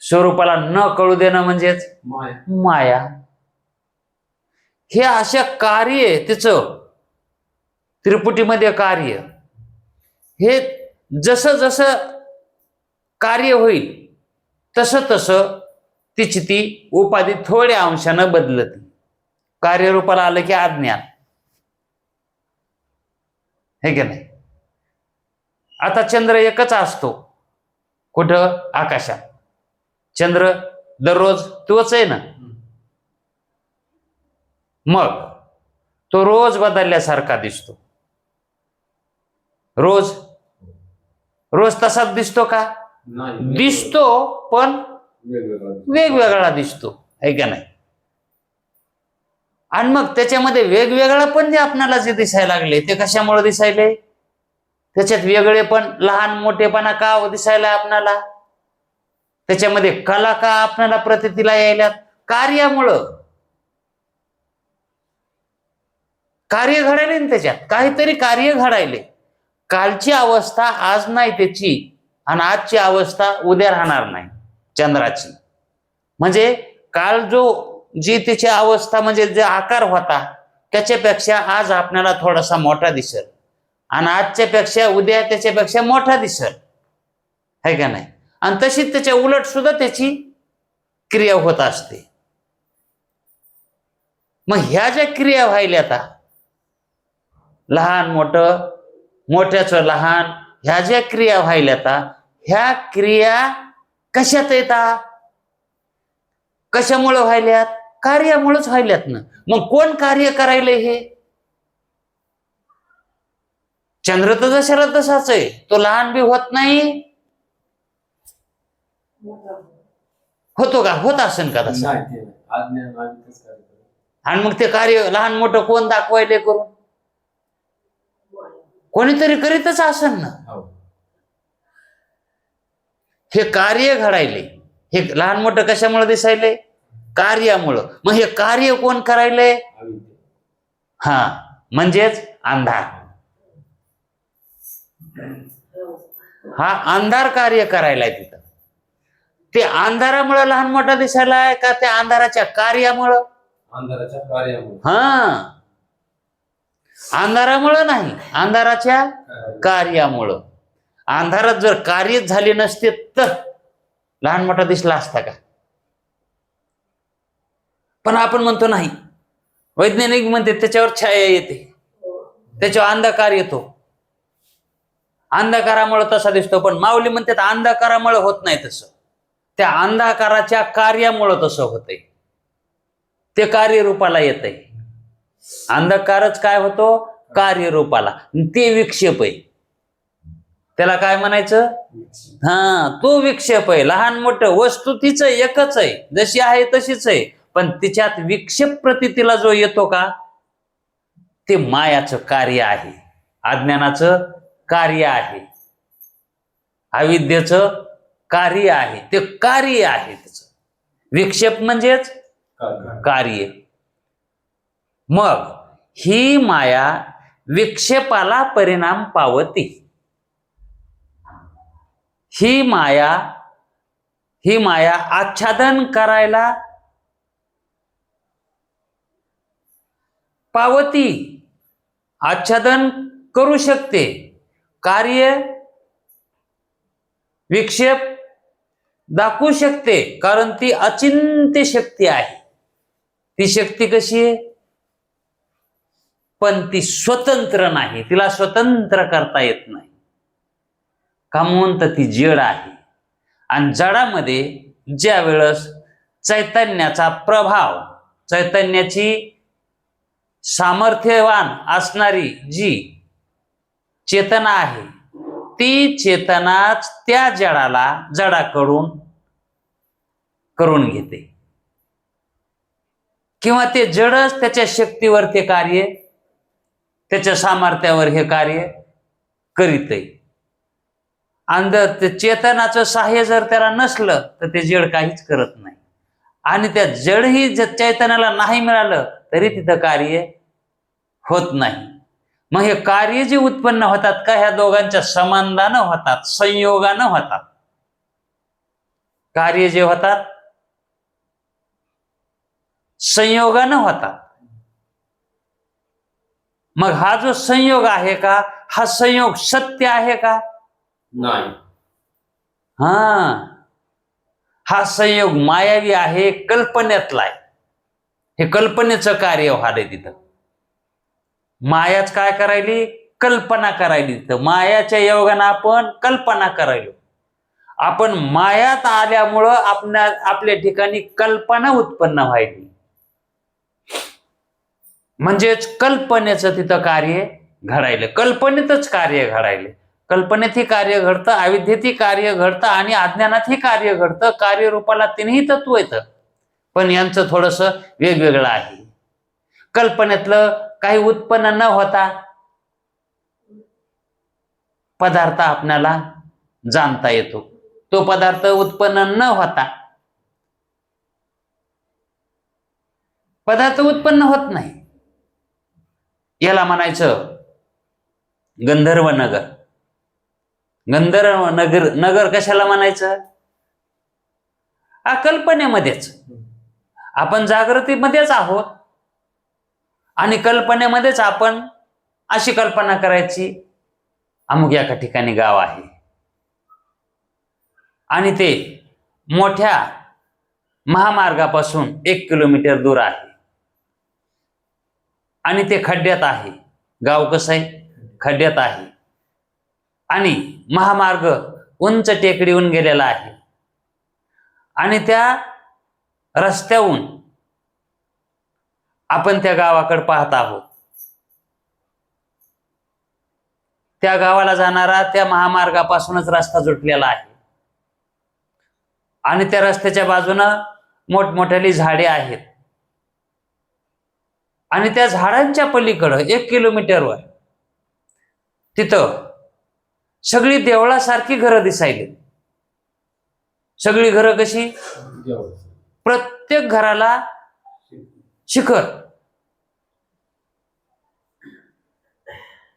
स्वरूपाला न कळू देणं म्हणजेच माया. हे अशा कार्य तिचं त्रिपुटीमध्ये कार्य, हे जसं जसं कार्य होईल तसं तसं तिची ती उपाधी थोड्या अंशानं बदलते. कार्यरूपाला आलं की अज्ञान, हे की नाही? आता चंद्र एकच असतो कुठं? आकाशात. चंद्र दररोज तोच आहे ना, मग तो रोज बदलल्यासारखा दिसतो. रोज रोज तसाच दिसतो का? दिसतो, पण वेगवेगळा दिसतो, है का नाही? आणि मग त्याच्यामध्ये वेगवेगळा पण जे आपल्याला जे दिसायला लागले ते कशामुळे दिसायले? त्याच्यात वेगळे पण लहान मोठेपणा का दिसायला आपणाला? त्याच्यामध्ये कला का आपल्याला प्रतीतीला यायल्यात? कार्यामुळं. कार्य घडायले ना, त्याच्यात काहीतरी कार्य घडायले. कालची अवस्था आज नाही त्याची, आणि आजची अवस्था उद्या राहणार नाही चंद्राची. म्हणजे काल जी त्याची अवस्था म्हणजे जे आकार होता त्याच्यापेक्षा आज आपल्याला थोडासा मोठा दिसेल, आणि आजच्या पेक्षा उद्या त्याच्यापेक्षा मोठा दिसेल, है का नाही? आणि तशीच त्याच्या उलट सुद्धा त्याची क्रिया होत असते. मग ह्या ज्या क्रिया व्हायल्या आता, लहान मोठं, मोठ्याचं लहान, ह्या ज्या क्रिया व्हायल्या आता, ह्या क्रिया कशात येतात? कशामुळे व्हायल्यात? कार्यामुळेच व्हायल्यात ना. मग कोण कार्य करायले? हे चंद्र तर जशाला तसाच आहे, तो लहान बी होत नाही. होतो का? होत असेल का तसं? आणि मग ते कार्य लहान मोठं कोण दाखवायले करून? कोणीतरी करीतच असेल ना. हे कार्य घडायले, हे लहान मोठं कशामुळे दिसायले? कार्यामुळं. मग हे कार्य कोण करायले? हा, म्हणजेच अंधार. हा अंधार कार्य करायला तिथं. ते अंधारामुळे लहान मोठा दिसायला आहे का त्या अंधाराच्या कार्यामुळं? अंधाराच्या कार्यामुळे. हा, अंधारामुळं नाही, अंधाराच्या कार्यामुळं. अंधारात जर कार्य झाले नसते तर लहान मोठा दिसला असता का? पण आपण म्हणतो नाही, वैज्ञानिक म्हणते त्याच्यावर छाया येते, त्याच्यावर अंधकार येतो, अंधकारामुळे तसा दिसतो. पण माऊली म्हणते अंधकारामुळे होत नाही तसं, त्या अंधकाराच्या कार्यामुळे तसं होतंय, ते कार्यरूपाला येतंय. अंधकारच काय होतो? कार्यरूपाला. ते विक्षेप आहे, त्याला काय म्हणायचं? हा, तो विक्षेप आहे. लहान मोठं वस्तू तिचं एकच आहे, जशी आहे तशीच आहे, पण तिच्यात विक्षेप प्रतीतीला जो येतो का, ते मायाचं कार्य आहे, अज्ञानाचं कार्य आहे, अविद्येचं कार्य आहे. ते कार्य आहे त्याचं. विक्षेप म्हणजेच कार्य. मग ही माया विक्षेपाला परिणाम पावती. ही माया आच्छादन करायला पावती, आच्छादन करू शकते. कार्य विक्षेप दाखवू शकते, कारण ती अचिंत्य शक्ती आहे. ती शक्ती कशी आहे? पण ती स्वतंत्र नाही, तिला स्वतंत्र करता येत नाही. का म्हणून तर ती जड आहे. आणि जडामध्ये ज्या वेळेस चैतन्याचा प्रभाव, चैतन्याची सामर्थ्यवान असणारी जी चेतना आहे, ती चेतनाच त्या जडाकडून करून घेते, किंवा ते जडच त्याच्या शक्तीवर ते कार्य, त्याच्या सामर्थ्यावर हे कार्य करीत आहे. आणि जर ते चेतनाचं सहाय्य जर त्याला नसलं तर ते जड काहीच करत नाही. आणि त्या जडही चैतन्याला नाही मिळालं तरी तिथं कार्य होत नाही. मग हे कार्य जे उत्पन्न होतात का ह्या दोघांच्या संबंधानं होतात, संयोगानं होतात. कार्य जे होतात संयोगानं होतात. मग हा जो संयोग आहे का, हा संयोग सत्य आहे का? नाही. हा संयोग मायावी आहे, कल्पनेतला आहे. हे कल्पनेचं कार्य व्हालंय तिथं. मायाच काय करायली? कल्पना करायली. तिथं मायाच्या योगानं आपण कल्पना करायलो. आपण मायात आल्यामुळं आपल्या ठिकाणी कल्पना उत्पन्न व्हायली. म्हणजेच कल्पनेचं तिथं कार्य घडायलं, कल्पनेतच कार्य घडायले. कल्पनेतही कार्य घडतं, अविद्येतही कार्य घडतं आणि अज्ञानातही कार्य घडतं. कार्यरूपाला तिन्ही तत्व येतं, पण यांचं थोडंसं वेगवेगळं आहे. कल्पनेतलं काही उत्पन्न न होता पदार्थ आपल्याला जाणता येतो. तो पदार्थ उत्पन्न न होता पदार्थ उत्पन्न होत नाही. याला म्हणायचं गंधर्व नगर. गंधर्व नगर कशाला म्हणायचं? कल्पनेमध्येच. आपण जागृतीमध्येच आहोत आणि कल्पनेमध्येच आपण अशी कल्पना करायची अमुक एका ठिकाणी गाव आहे आणि ते मोठ्या महामार्गापासून 1 किलोमीटर दूर आहे आणि ते खड्ड्यात आहे. गाव कसं आहे? खड्ड्यात आहे आणि महामार्ग उंच टेकडीहून गेलेला आहे आणि त्या रस्त्याहून आपण त्या गावाकडे पाहत आहोत. त्या गावाला जाणारा त्या महामार्गापासूनच रस्ता जुटलेला आहे आणि त्या रस्त्याच्या बाजूनं मोठमोठ्याली झाडे आहेत आणि त्या झाडांच्या पलीकडं 1 किलोमीटरवर तिथं सगळी देवळासारखी घरं दिसायली. सगळी घरं कशी? प्रत्येक घराला शिखर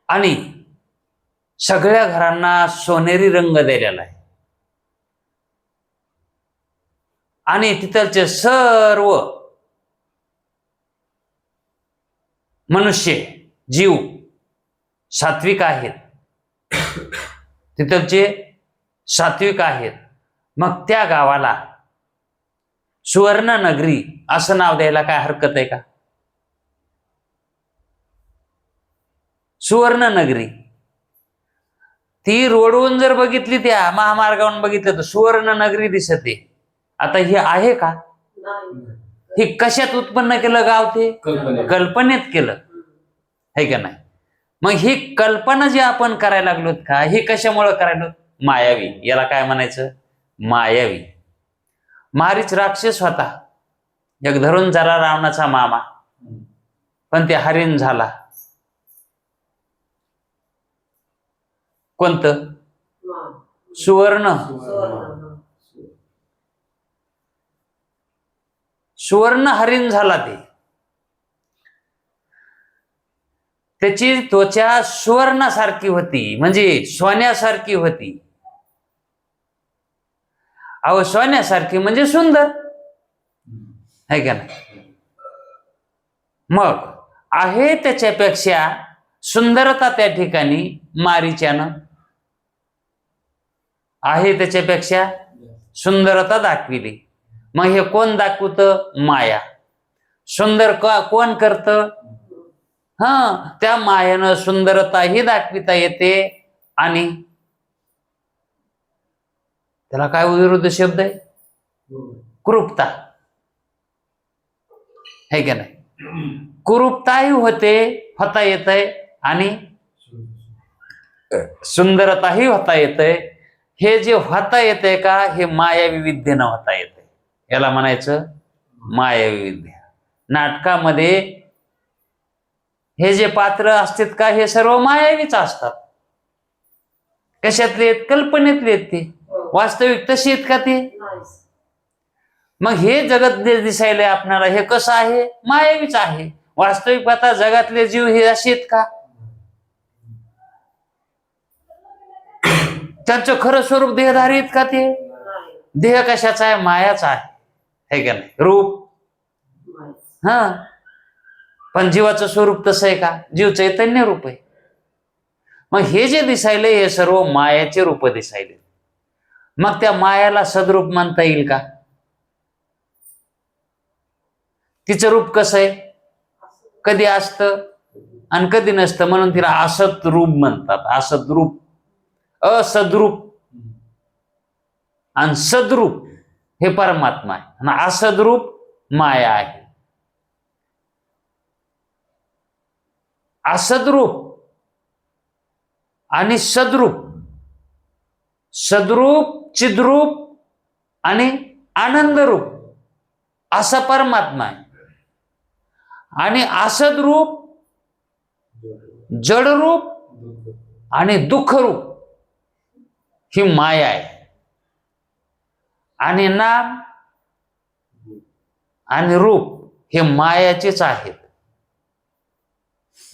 आणि सगळ्या घरांना सोनेरी रंग दिलेला आहे आणि तिथलचे सर्व मनुष्य जीव सात्विक आहेत. तिथलचे सात्विक आहेत. मग त्या गावाला सुवर्ण नगरी असं नाव द्यायला काय हरकत आहे का? सुवर्ण नगरी. ती रोडवरून जर बघितली, त्या महामार्गावरून बघितलं तर सुवर्ण नगरी दिसते. आता हे आहे का? हे कशात उत्पन्न केलं गाव? ते कल्पनेत केलं, है का नाही? मग ही कल्पना जी आपण करायला लागलोत का, ही कशामुळे करायलो? मायावी. याला काय म्हणायचं? मायावी. मारीच राक्षस होता, एक धरून जरा रावणाचा मामा, पण ते हरिण झाला. कोणतं? सुवर्ण. सुवर्ण हरिण झाला ते. त्याची त्वचा सुवर्णासारखी होती, म्हणजे सोन्यासारखी होती. अहो सोन्यासारखी म्हणजे सुंदर आहे का नाही? मग आहे त्याच्यापेक्षा सुंदरता त्या ठिकाणी मारीच्यानं आहे त्याच्यापेक्षा सुंदरता दाखविली. मग हे कोण दाखवत? माया. सुंदर कोण करत? त्या मायानं सुंदरता ही दाखविता येते. आणि त्याला काय विरुद्ध शब्द आहे? कुरूपता है का नाही? कुरूपताही होता येते आणि सुंदरताही होता येते. हे जे होता येते का, हे मायावी विद्येनं होता येते. याला म्हणायचं मायावी विद्या. नाटकामध्ये हे जे पात्र असतात का, हे सर्व मायावीच असतात. कशातले आहेत? कल्पनेतले आहेत ते. वास्तविक तशी आहेत का ते? मग हे जगत दिसायला आपणाला हे कसं आहे? मायावीच आहे. वास्तविक आता जगातले जीव हे असे आहेत का? त्यांचं खरं स्वरूप देहधारी आहेत का ते? देह कशाचा आहे? मायाचा आहे का नाही? रूप. पण जीवाचं स्वरूप तसं आहे का? जीव चैतन्य रूप आहे. मग हे जे दिसायले हे सर्व मायाचे रूप दिसायले. मग त्या मायाला सद्रूप म्हणता येईल का? तिचं रूप कसं आहे? कधी असतं आणि कधी नसतं, म्हणून तिला असत रूप म्हणतात. असत रूप, असद्रूप आणि सद्रूप हे परमात्मा आहे आणि असद्रूप माया आहे. असद्रूप आणि सद्रूप, सद्रूप, चिद्रूप आणि आनंदरूप असा परमात्मा आहे. आणि असद्रूप, जडरूप आणि दुःखरूप ही माया आहे. आणि नाम आणि रूप हे मायाचेच आहेत.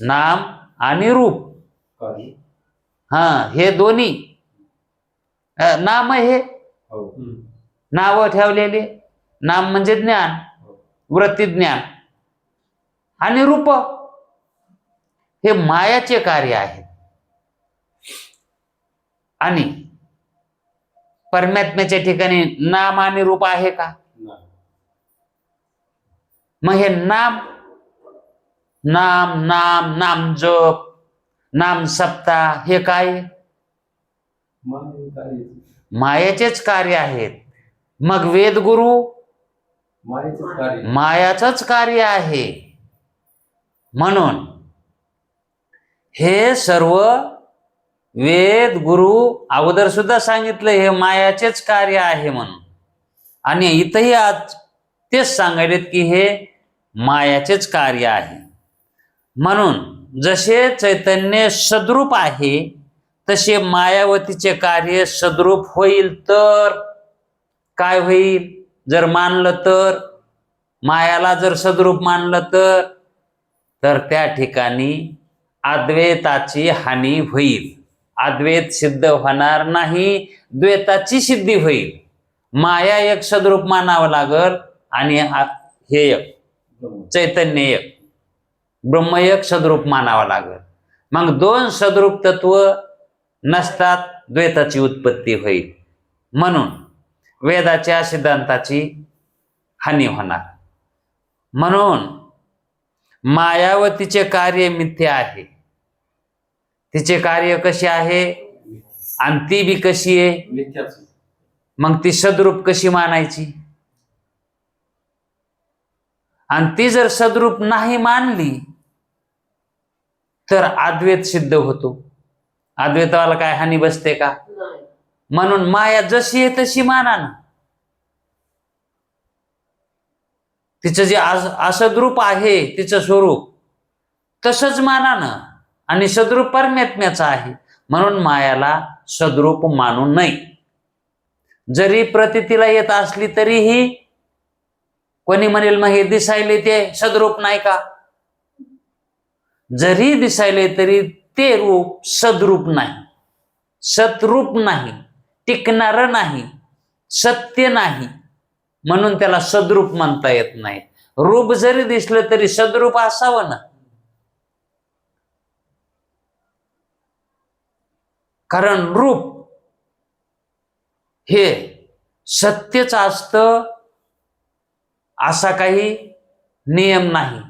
नाम आणि रूप हे दोन्ही नाम हे नाव ठेवलेले. नाम म्हणजे ज्ञान, वृत्ती ज्ञान. आणि रूप हे मायाचे कार्य आहेत. आणि परमात्म्याच्या ठिकाणी नाम आणि रूप आहे का? मग हे नाम नाम नाम नाम जप, नाम सप्ताह हे काय? मायाचेच कार्य आहेत. मग वेद गुरु मायाचंच कार्य आहे. म्हणून हे सर्व वेद गुरु अगोदर सुद्धा सांगितलं हे मायाचेच कार्य आहे म्हणून. आणि इथंही आज तेच सांगायलेत की हे मायाचेच कार्य आहे. म्हणून जसे चैतन्य सद्रूप आहे तसे मायावतीचे कार्य सद्रूप होईल. तर काय होईल? जर मानलं तर, मायाला जर सद्रूप मानलं तर त्या ठिकाणी अद्वैताची हानी होईल. अद्वैत सिद्ध होणार नाही, द्वैताची सिद्धी होईल. माया एक सद्रूप मानावं लागल आणि हे एक चैतन्य एक, ब्रह्म एक सद्रूप मानावं लागल. मग दोन सद्रूप तत्व नसतात, द्वैताची उत्पत्ती होईल. म्हणून वेदाच्या सिद्धांताची हानी होणार. म्हणून मायावतीचे कार्य मिथ्या आहे. तिचे कार्य कसे आहे आणि ती बी कशी आहे? मग ती सद्रूप कशी मानायची? आणि ती जर सद्रूप नाही मानली तर अद्वैत सिद्ध होतो. अद्वैताला काय हानी बसते का? म्हणून माया जशी आहे तशी माना ना. तिचं जे असद्रूप आहे तिचं स्वरूप तसंच माना ना. आणि सद्रूप परमात्म्याचं आहे म्हणून मायाला सद्रूप मानू नये. जरी प्रतीतीला येत असली तरीही कोणी म्हणेल मग हे दिसायले ते सद्रूप नाही का? जरी दिसायले तरी ते रूप सद्रूप नाही, सतरूप नाही, टिकणार नाही, सत्य नाही, म्हणून त्याला सद्रूप म्हणता येत नाही. रूप जरी दिसलं तरी सद्रूप असावं ना, कारण रूप हे सत्यच असतं असा काही नियम नाही.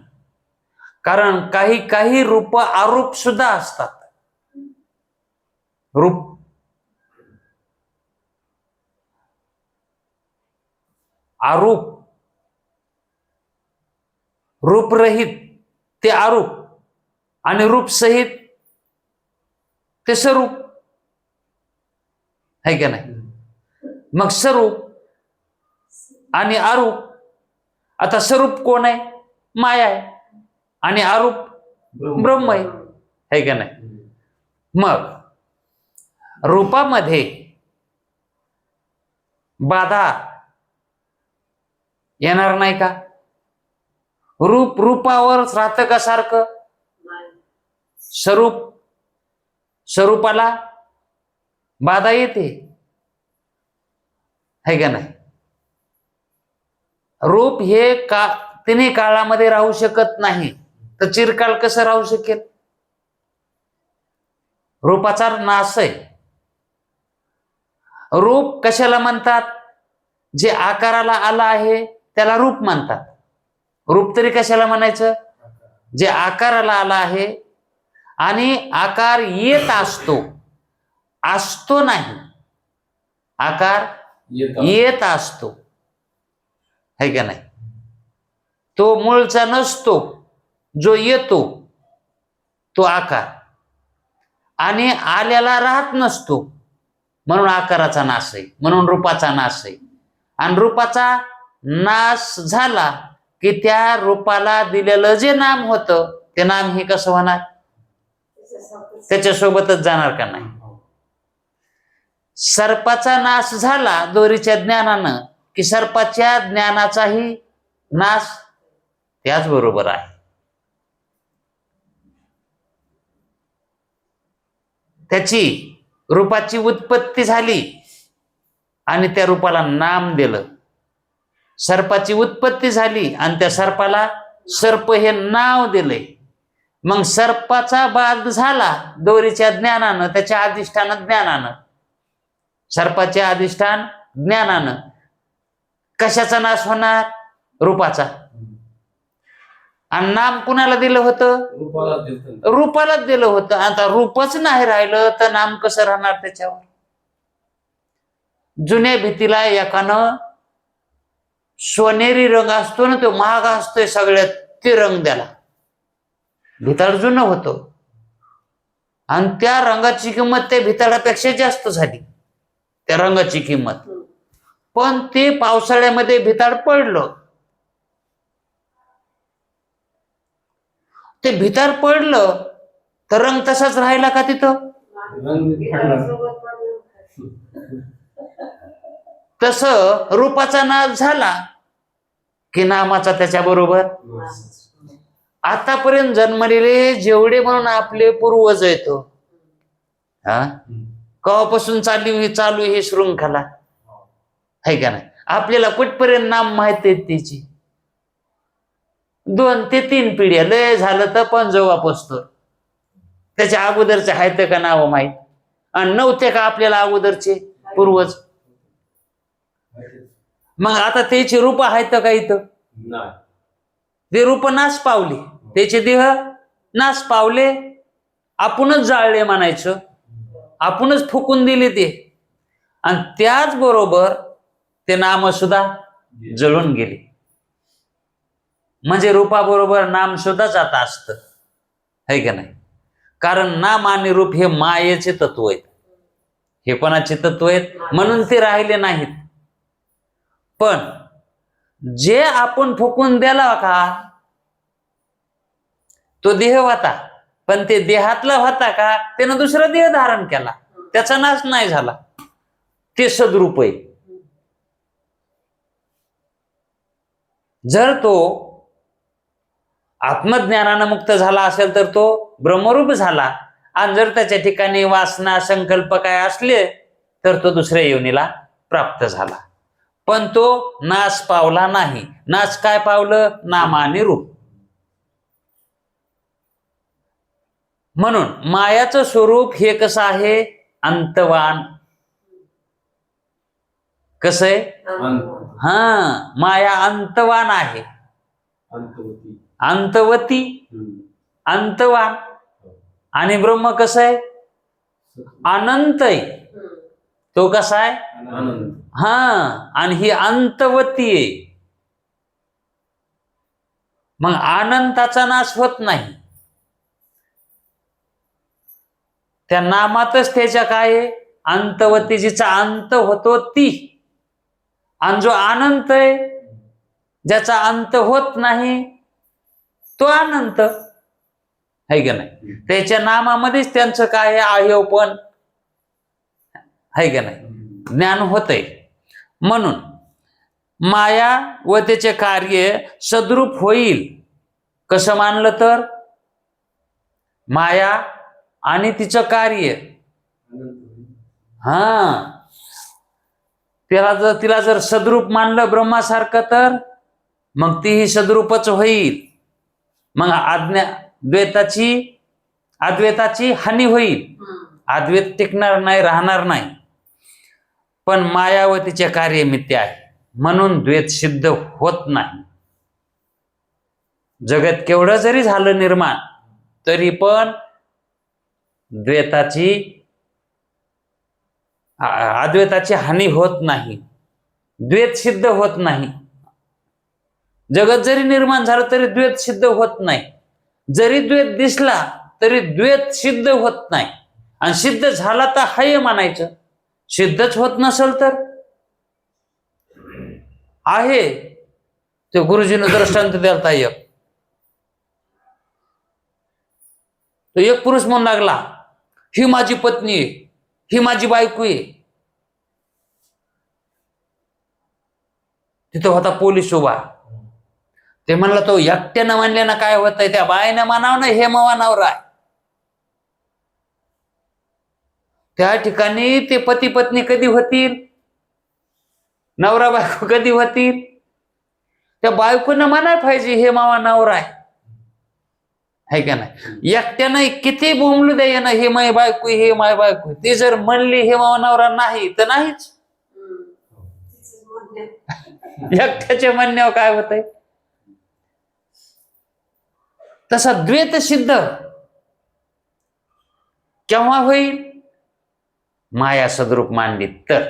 कारण काही काही रूप आरोप सुद्धा असतात. रूप आरोप, रूपरहित ते आरोप आणि रूपसहित ते स्वरूप आहे का नाही. मग स्वरूप आणि आरूप, आता स्वरूप कोण आहे? माया आहे, आणि आरूप ब्रह्म आहे का नाही. मग रूपामध्ये बाधा येणार नाही का? रूप रूपावरच राहतं का सारखं? स्वरूप स्वरूपाला बाधा येते है का नाही. रूप हे का तिन्ही काळामध्ये राहू शकत नाही, तर चिरकाल कसं राहू शकेल? रूपाचा नाश आहे. रूप कशाला म्हणतात? जे आकाराला आला आहे त्याला रूप म्हणतात. रूप तरी कशाला म्हणायचं? जे आकाराला आला आहे आणि आकार येत असतो, असतो नाही, आकार येत असतो है का नाही. तो मूळचा नसतो, जो येतो तो आकार, आणि आल्याला राहत नसतो, म्हणून आकाराचा नाश आहे, म्हणून रूपाचा नाश आहे. आणि रूपाचा नाश झाला की त्या रूपाला दिलेलं जे नाम होतं ते नाम हे कसं होणार? त्याच्यासोबतच जाणार का नाही. सर्पाचा नाश झाला दोरीच्या ज्ञानानं की सर्पाच्या ज्ञानाचाही नाश त्याचबरोबर आहे. त्याची रूपाची उत्पत्ती झाली आणि त्या रूपाला नाम दिलं. सर्पाची उत्पत्ती झाली आणि त्या सर्पाला सर्प हे नाव दिलंय. मग सर्पाचा बाध झाला दोरीच्या ज्ञानानं, त्याच्या अधिष्ठान ज्ञानानं, सर्पाचे अधिष्ठान ज्ञानानं. कशाचा नाश होणार? रूपाचा. आणि नाम कुणाला दिलं होतं? रूपालाच दिलं होतं. आता रूपच नाही राहिलं तर नाम कसं राहणार त्याच्यावर? जुन्या भीतीला एकानं सोनेरी रंग असतो ना, तो महाग असतोय सगळ्यात, ते रंग द्याला. भिताड जुनं होतं आणि त्या रंगाची किंमत त्या भिताडापेक्षा जास्त झाली, त्या रंगाची किंमत. पण ते पावसाळ्यामध्ये भिताड पडलं, ते भिताड पडलं तर रंग तसाच राहिला का तिथं? तसं रूपाचा नाश झाला की नामाचा त्याच्याबरोबर. आतापर्यंत जन्मलेले जेवढे म्हणून आपले पूर्वज येतो, हा केव्हापासून चालू ही शृंखला आहे का नाही. आपल्याला कुठपर्यंत नाम माहित आहेत त्याची? 2 ते 3 पिढ्या, लय झालं तर पंजोबा पोचतो. त्याच्या अगोदरचे आहेत का नाव माहीत? आणि नव्हते का आपल्याला अगोदरचे पूर्वज? मग आता त्याची रूप आहेत का इथं? ते रूप नाश पावले, त्याचे देह नाश पावले, आपणच जाळले म्हणायचं, आपणच फुकून दिले ते. आणि त्याचबरोबर ते नाम सुद्धा जळून गेले. म्हणजे रूपाबरोबर नाम सुद्धा जात असतं है का नाही. कारण नाम आणि रूप हे मायेचे तत्व आहेत, हे कोणाचे तत्व आहेत, म्हणून ते राहिले नाहीत. पण जे आपण फुकून दिला का तो देह होता, पण ते देहातला होता का त्यानं दुसरा देह धारण केला, त्याचा नाश नाही झाला, ते सद्रूप आहे. जर तो आत्मज्ञानानं मुक्त झाला असेल तर तो ब्रह्मरूप झाला, आणि जर त्याच्या ठिकाणी वासना संकल्प काय असले तर तो दुसऱ्या योनीला प्राप्त झाला. पण तो नाश पावला नाही. नाश काय पावलं? नाम आणि रूप. म्हणून मायाचं स्वरूप हे कसं आहे? अंतवान. कसं आहे? हा, माया अंतवान आहे. अंतवती, अंतवान. आणि ब्रह्म कसं आहे? अनंत आहे. तो कसा आहे? हा, आणि ही अंतवती आहे. मग अनंताचा नाश होत नाही. त्या नामातच त्याच्या काय आहे? अंतवती, जिचा अंत होतो ती. आणि जो अनंत आहे, ज्याचा अंत होत नाही, तो अनंत आहे का नाही? त्याच्या नामामध्येच त्यांचं काय आहे? पण आहे का नाही? ज्ञान होतंय. म्हणून माया व त्याचे कार्य सद्रूप होईल. कसं मानलं तर? माया आणि तिचं कार्य, हा, तिला जर सद्रूप मानलं ब्रह्मासारखं, तर मग तीही सद्रूपच होईल. मग अद्वैताची हानी होईल. अद्वैत टिकणार नाही, राहणार नाही. पण मायावतीचे कार्य मिथ्या आहे, म्हणून द्वैत सिद्ध होत नाही. जगत केवढं जरी झालं निर्माण, तरी पण अद्वैताची हानी होत नाही, द्वैत सिद्ध होत नाही. जगत जरी निर्माण झालं तरी द्वैत सिद्ध होत नाही. जरी द्वैत दिसला तरी द्वैत सिद्ध होत नाही. आणि सिद्ध झाला तर हाय म्हणायचं. सिद्धच होत नसेल तर आहे. ते गुरुजीनं दृष्टांत द्यालता. एक पुरुष म्हणू लागला, ही माझी पत्नी आहे, ही माझी बायको आहे. तिथं होता पोलीस उभा. ते म्हणला, तो एकट्यानं म्हणल्यानं काय होतंय? त्या बायनं म्हणावं ना, हे मवा नवरा आहे. त्या ठिकाणी ते पती पत्नी कधी होतील? नवरा बायको कधी होतील? त्या बायकोनं म्हणायला पाहिजे हे मावा नवरा आहे का नाही? एकट्यानं किती बोंबलू द्या ना, हे माय बायको, हे माय बायको. ती जर म्हणली हे मावा नवरा नाही, तर नाहीच. एकट्याच्या म्हणण्यावर काय होतंय? तसा द्वैत सिद्ध केव्हा होईल? माया सद्रूप मानली तर.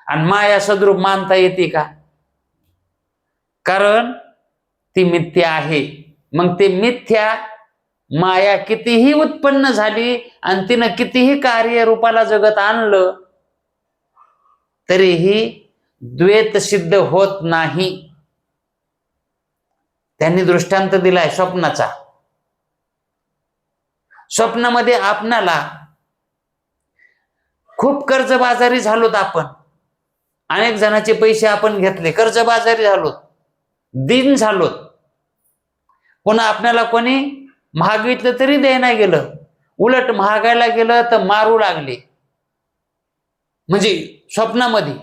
आणि माया सद्रूप मानता येते का? कारण ती मिथ्या आहे. मग ते मिथ्या माया कितीही उत्पन्न झाली आणि तिनं कितीही कार्य रूपाला जगत आणलं, तरीही द्वैत सिद्ध होत नाही. त्यांनी दृष्टांत दिलाय स्वप्नाचा. स्वप्नामध्ये आपणाला खूप कर्जबाजारी झालोत आपण. अनेक जणांचे पैसे आपण घेतले, कर्जबाजारी झालोत, दिन झालोत. पुन्हा आपल्याला कोणी मागितलं तरी द्यायला गेलं, उलट महागायला गेलं तर मारू लागले. म्हणजे स्वप्नामध्ये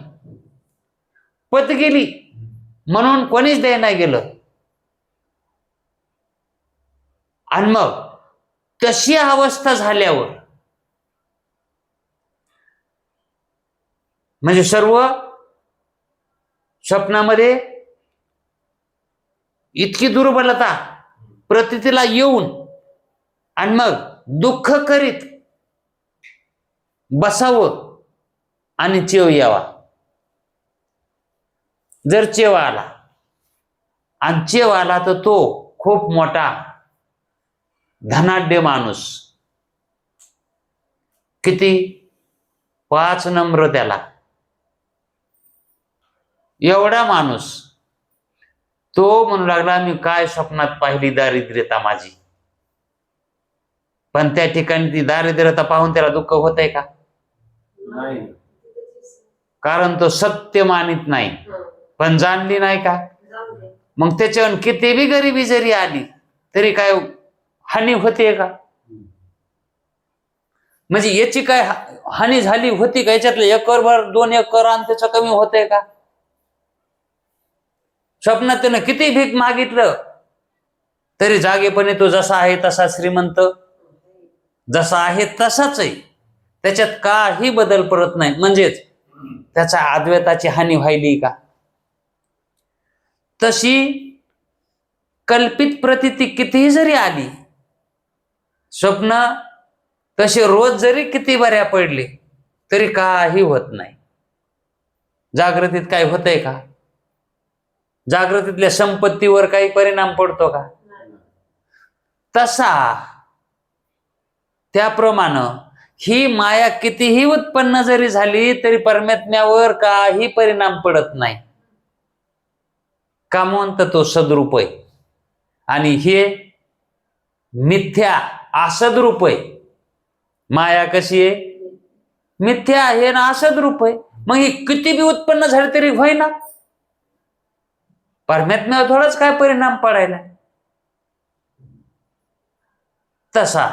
पत गेली म्हणून कोणीच द्यायला गेलं. आणि मग तशी अवस्था झाल्यावर म्हणजे सर्व स्वप्नामध्ये इतकी दुर्बलता प्रतीतीला येऊन आणि मग दुःख करीत बसावं आणि चेव यावा. जर चेव आला आणि चेव आला तर तो खूप मोठा धनाढ्य माणूस. किती? 5 नंबर त्याला. एवढा माणूस तो म्हणू लागला, मी काय स्वप्नात पाहिली दारिद्र्यता माझी. पण त्या ठिकाणी ती दारिद्र्यता पाहून त्याला दुःख होत आहे का? नाही. कारण तो सत्य मानित नाही. पण जाणली नाही का? मग त्याच्यावर किती बी गरिबी जरी आली तरी काय हानी होते का? म्हणजे याची काय हानी झाली होती का? याच्यातलं 1 एकर 2 एकर आणि त्याचं कमी होतंय का? स्वप्नात त्यानं किती भीक मागितलं तरी जागेपणे तो जसा आहे तसा श्रीमंत, जसा आहे तसाच आहे. त्याच्यात काही बदल पडत नाही. म्हणजेच त्याच्या अद्वैताची हानी व्हायली का? तशी कल्पित प्रतीती कितीही जरी आली, स्वप्न तसे रोज जरी किती बऱ्या पडले तरी काही होत नाही. जागृतीत काय होतंय का? जागृतीतल्या संपत्तीवर काही परिणाम पडतो का? तसा त्याप्रमाणे ही माया कितीही उत्पन्न जरी झाली तरी परमात्म्यावर काही परिणाम पडत नाही. का म्हणतो तो सद्रूप आहे आणि हे मिथ्या असद्रूप आहे. माया कशी आहे? मिथ्या आहे ना असद्रूप आहे. मग ही किती बी उत्पन्न झाली तरी होईना. परमात्म्यावर थोडाच काय परिणाम पडायला. तसा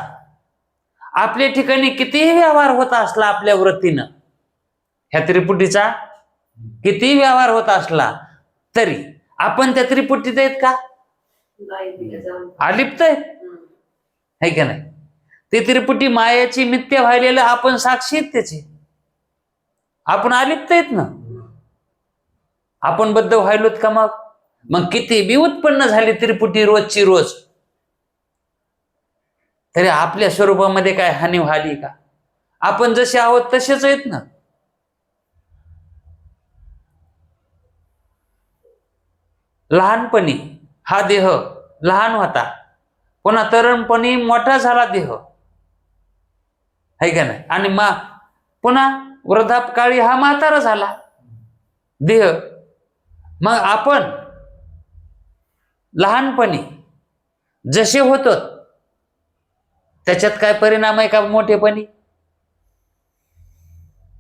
आपल्या ठिकाणी कितीही व्यवहार होत असला आपल्या वृत्तीनं, ह्या त्रिपुटीचा कितीही व्यवहार होत असला तरी आपण त्या त्रिपुटीत आहेत का? अलिप्त आहेत, है का नाही? ती त्रिपुटी मायाची मिथ्या व्हायलेलं आपण साक्षी आहेत त्याची. आपण अलिप्त आहेत ना. आपण बद्ध व्हायलोत का? मग किती बी उत्पन्न झाली त्रिपुटी रोजची रोज तरी आपल्या स्वरूपामध्ये काय हानी व्हाली का? आपण जसे आहोत तसेच आहेत ना. लहानपणी हा देह लहान होता, पुन्हा तरुणपणी मोठा झाला देह, है का नाही? आणि पुन्हा वृद्धापकाळी हा म्हातारा झाला देह. मग आपण लहानपणी जसे होतो त्याच्यात काय परिणाम आहे का मोठेपणी?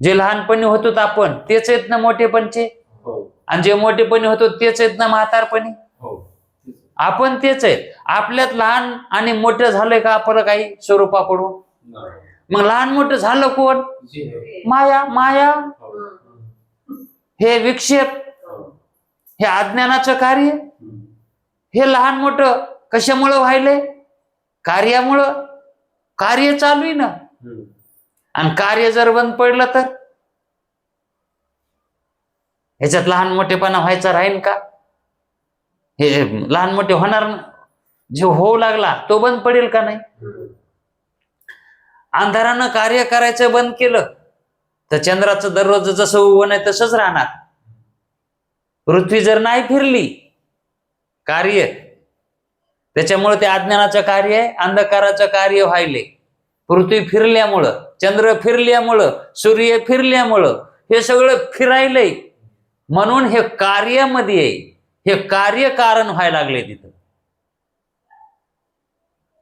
जे लहानपणी होतो आपण तेच आहेत ना मोठेपणचे, आणि जे मोठेपणी होतो तेच आहेत ना म्हातारपणी. आपण तेच आहेत. आपल्यात लहान आणि मोठं झालंय का आपलं काही स्वरूपाकडून? मग लहान मोठं झालं कोण? माया. माया हे विक्षेप, हे अज्ञानाचं कार्य. हे लहान मोठं कशामुळं व्हायलंय? कार्यामुळं. कार्य चालू आहे ना. आणि कार्य जर बंद पडलं तर ह्याच्यात लहान मोठेपणा व्हायचा राहील का? हे लहान मोठे होणार ना. जे होऊ लागला तो बंद पडेल का नाही? अंधारानं कार्य करायचं बंद केलं तर चंद्राचं दररोज जसं उगवण आहे तसंच राहणार. पृथ्वी जर नाही फिरली कार्य, त्याच्यामुळे ते अज्ञानाचं कार्य आहे, अंधकाराचं कार्य व्हायले. पृथ्वी फिरल्यामुळं, चंद्र फिरल्यामुळं, सूर्य फिरल्यामुळं हे सगळं फिरायलंय. म्हणून हे कार्यामध्ये आहे. हे कार्य कारण व्हायला लागले तिथं.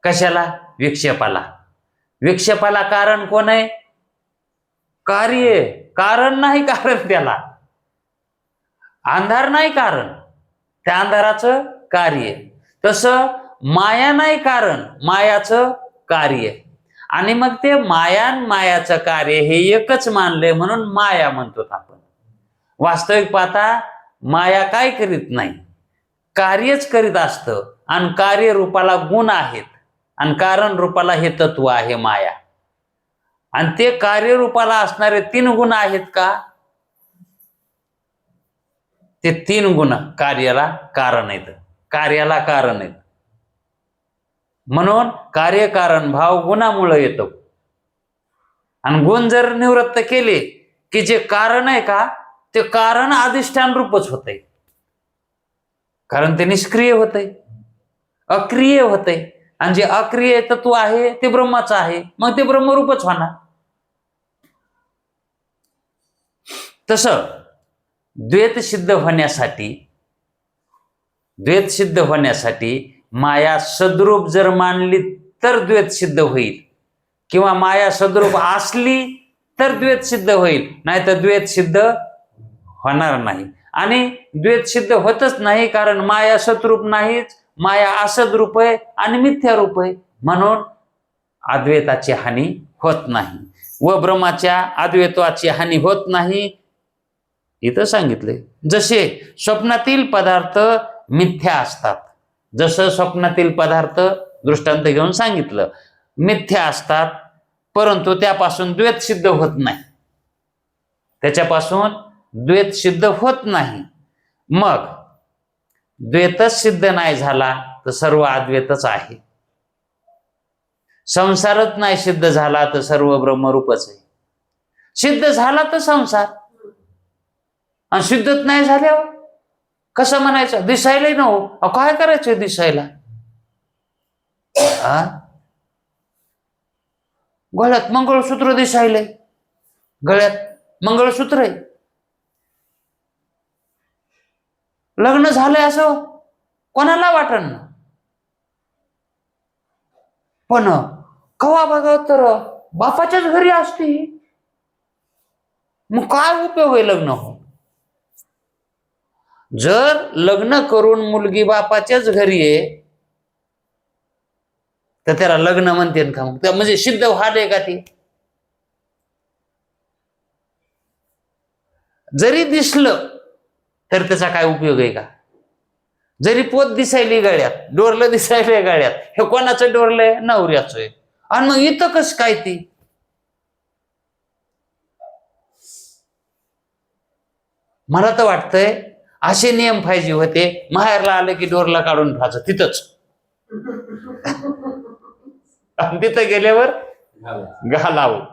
कशाला? विक्षेपाला. विक्षेपाला कारण कोण आहे? कार्य. कारण नाही कारण त्याला. अंधार नाही कारण, त्या अंधाराचं कार्य. तसं माया नाही कारण, मायाचं कार्य. आणि मग ते मायाचं कार्य हे एकच मानले म्हणून माया म्हणतो आपण. वास्तविक पाहता माया काय करीत नाही, कार्यच करीत असतं. आणि कार्य रूपाला गुण आहेत आणि कारण रूपाला हे तत्व आहे माया. आणि ते कार्य रूपाला असणारे 3 गुण आहेत का? ते 3 गुण कार्याला कारण आहेत, कार्याला कारण आहेत. म्हणून कार्यकारण भाव गुणामुळे येतो. आणि गुण जर निवृत्त केले की जे कारण आहे का ते कारण अधिष्ठान रूपच होतंय. कारण ते निष्क्रिय होतंय, अक्रिय होतंय. आणि जे अक्रिय तत्व आहे ते ब्रह्माचं आहे, मग ते ब्रह्मरूपच होणार. तसं द्वैत सिद्ध होण्यासाठी माया सद्रूप जर मानली तर द्वैत सिद्ध होईल, किंवा माया सद्रूप असली तर द्वैत सिद्ध होईल, नाही तर द्वैत सिद्ध होणार नाही. आणि द्वैत सिद्ध होतच नाही कारण माया सद्रूप नाहीच, माया असद रूप आहे आणि मिथ्या रूप आहे, म्हणून अद्वैताची हानी होत नाही व ब्रह्माच्या अद्वैत्वाची हानी होत नाही. इथं सांगितले जसे स्वप्नातील पदार्थ मिथ्या असतात, जसं स्वप्नातील पदार्थ दृष्टांत घेऊन सांगितलं मिथ्या असतात, परंतु त्यापासून द्वैत सिद्ध होत नाही, त्याच्यापासून द्वैत सिद्ध होत नाही. मग द्वैतच सिद्ध नाही झाला तर सर्व अद्वैतच आहे. संसारच नाही सिद्ध झाला तर सर्व ब्रह्मरूपच आहे. सिद्ध झाला तर संसार, आणि सिद्धच नाही झाल्यावर कसं म्हणायचं? दिसायलाही न हो, काय करायचं दिसायला? गळ्यात मंगळसूत्र दिसायलंय, गळ्यात मंगळसूत्र आहे, लग्न झालंय असं कोणाला वाटण ना, पण कवा बघा तर बापाच्याच घरी असते, मग काय उपयोग आहे लग्न हो? जर लग्न करून मुलगी बापाच्याच घरी आहे तर त्याला लग्न म्हणते का? मग म्हणजे सिद्ध व्हाले का ती? जरी दिसलं तर त्याचा काय उपयोग आहे का? जरी पोत दिसायली गळ्यात, डोरलं दिसायलंय गळ्यात, हे कोणाचं डोरलंय? नवऱ्याचं आहे. आणि मग इथं कसं काय ती? मला तर वाटतंय असे नियम पाहिजे होते, माहेरला आलं की डोरला काढून ठेवायचं तिथंच, आणि तिथं गेल्यावर घालावं.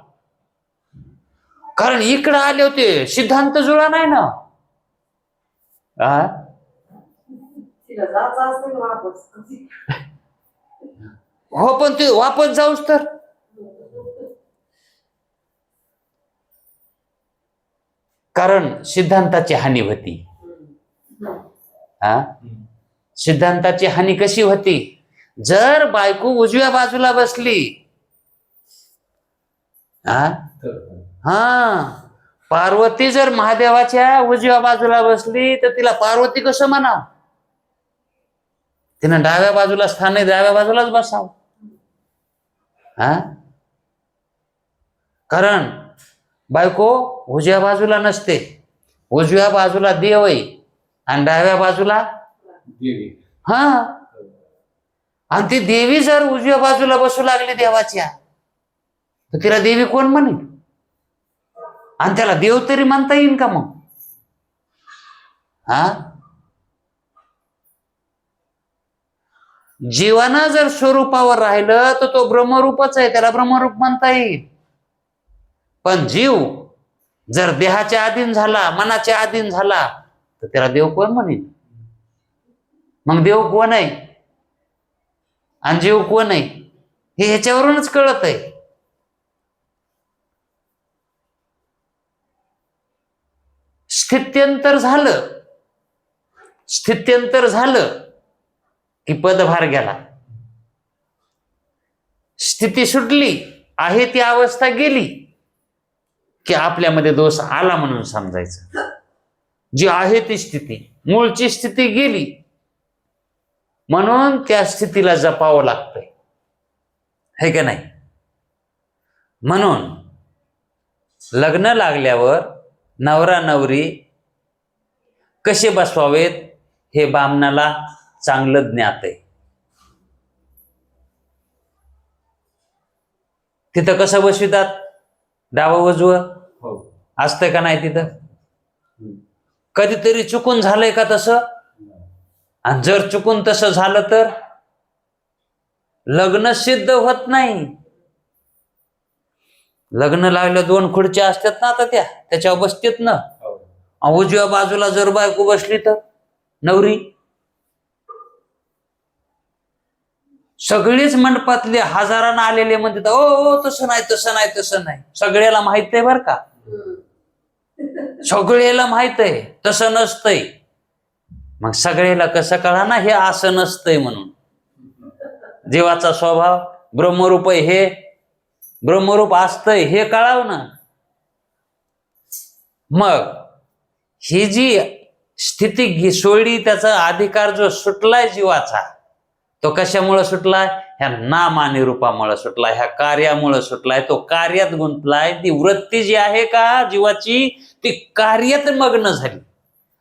कारण इकडं आले होते सिद्धांत जुळा नाही ना. हो, पण ते वापस जाऊस तर कारण सिद्धांताची हानी होती. सिद्धांताची हानी कशी होती? जर बायको उजव्या बाजूला बसली, पार्वती जर महादेवाच्या उजव्या बाजूला बसली तर तिला पार्वती कसं म्हणा? तिनं डाव्या बाजूला स्थान आहे, डाव्या बाजूलाच बसावं. कारण बायको उजव्या बाजूला नसते, उजव्या बाजूला देव आहे आणि डाव्या बाजूला देवी. आणि ती देवी जर उजव्या बाजूला बसू लागली देवाच्या तर तिला देवी कोण म्हणेल? आणि त्याला देव तरी म्हणता येईल का मग? जीवानं जर स्वरूपावर राहिलं तर तो ब्रह्मरूपच आहे, त्याला ब्रह्मरूप म्हणता येईल. पण जीव जर देहाच्या अधीन झाला, मनाच्या अधीन झाला तर त्याला देव कोण म्हणेल? मग देव कोण आहे आणि जीव कोण आहे हे ह्याच्यावरूनच कळत आहे. स्थित्यंतर झालं की पदभार गेला, स्थिती सुटली, आहे ती अवस्था गेली की आपल्यामध्ये दोष आला म्हणून समजायचं. जी आहे ती स्थिती, मूळची स्थिती गेली म्हणून त्या स्थितीला जपावं लागतंय, है का नाही? म्हणून लग्न लागल्यावर नवरा नवरी कसे बसवावेत हे बामणाला चांगलं ज्ञात आहे. तिथं कसं बसवितात? डावं उजवं असतंय का नाही तिथं? कधीतरी चुकून झालंय का तसं? आणि जर चुकून तसं झालं तर लग्न सिद्ध होत नाही. लग्न लागल्या 2 खुर्च्या असतात ना, आता त्याच्यावर बसतेत ना. उजव्या बाजूला जर बायको बसली तर नवरी, सगळेच मंडपातले हजारांना आलेले म्हणतात ओ तसं नाही तसं नाही तसं नाही. सगळ्याला माहित आहे बर का, सगळ्याला माहित आहे तसं नसतंय. मग सगळ्याला कसं कळा ना हे असं नसतंय म्हणून? जीवाचा स्वभाव ब्रह्मरूप आहे, हे ब्रह्मरूप असतंय हे कळाव ना. मग ही जी स्थिती सोडली, त्याचा अधिकार जो सुटलाय जीवाचा, तो कशामुळे सुटलाय? ह्या नाम आणि रूपामुळे सुटलाय, ह्या कार्यामुळे सुटलाय. तो कार्यात गुंतलाय. ती वृत्ती जी आहे का जीवाची, ती कार्यात मग्न झाली.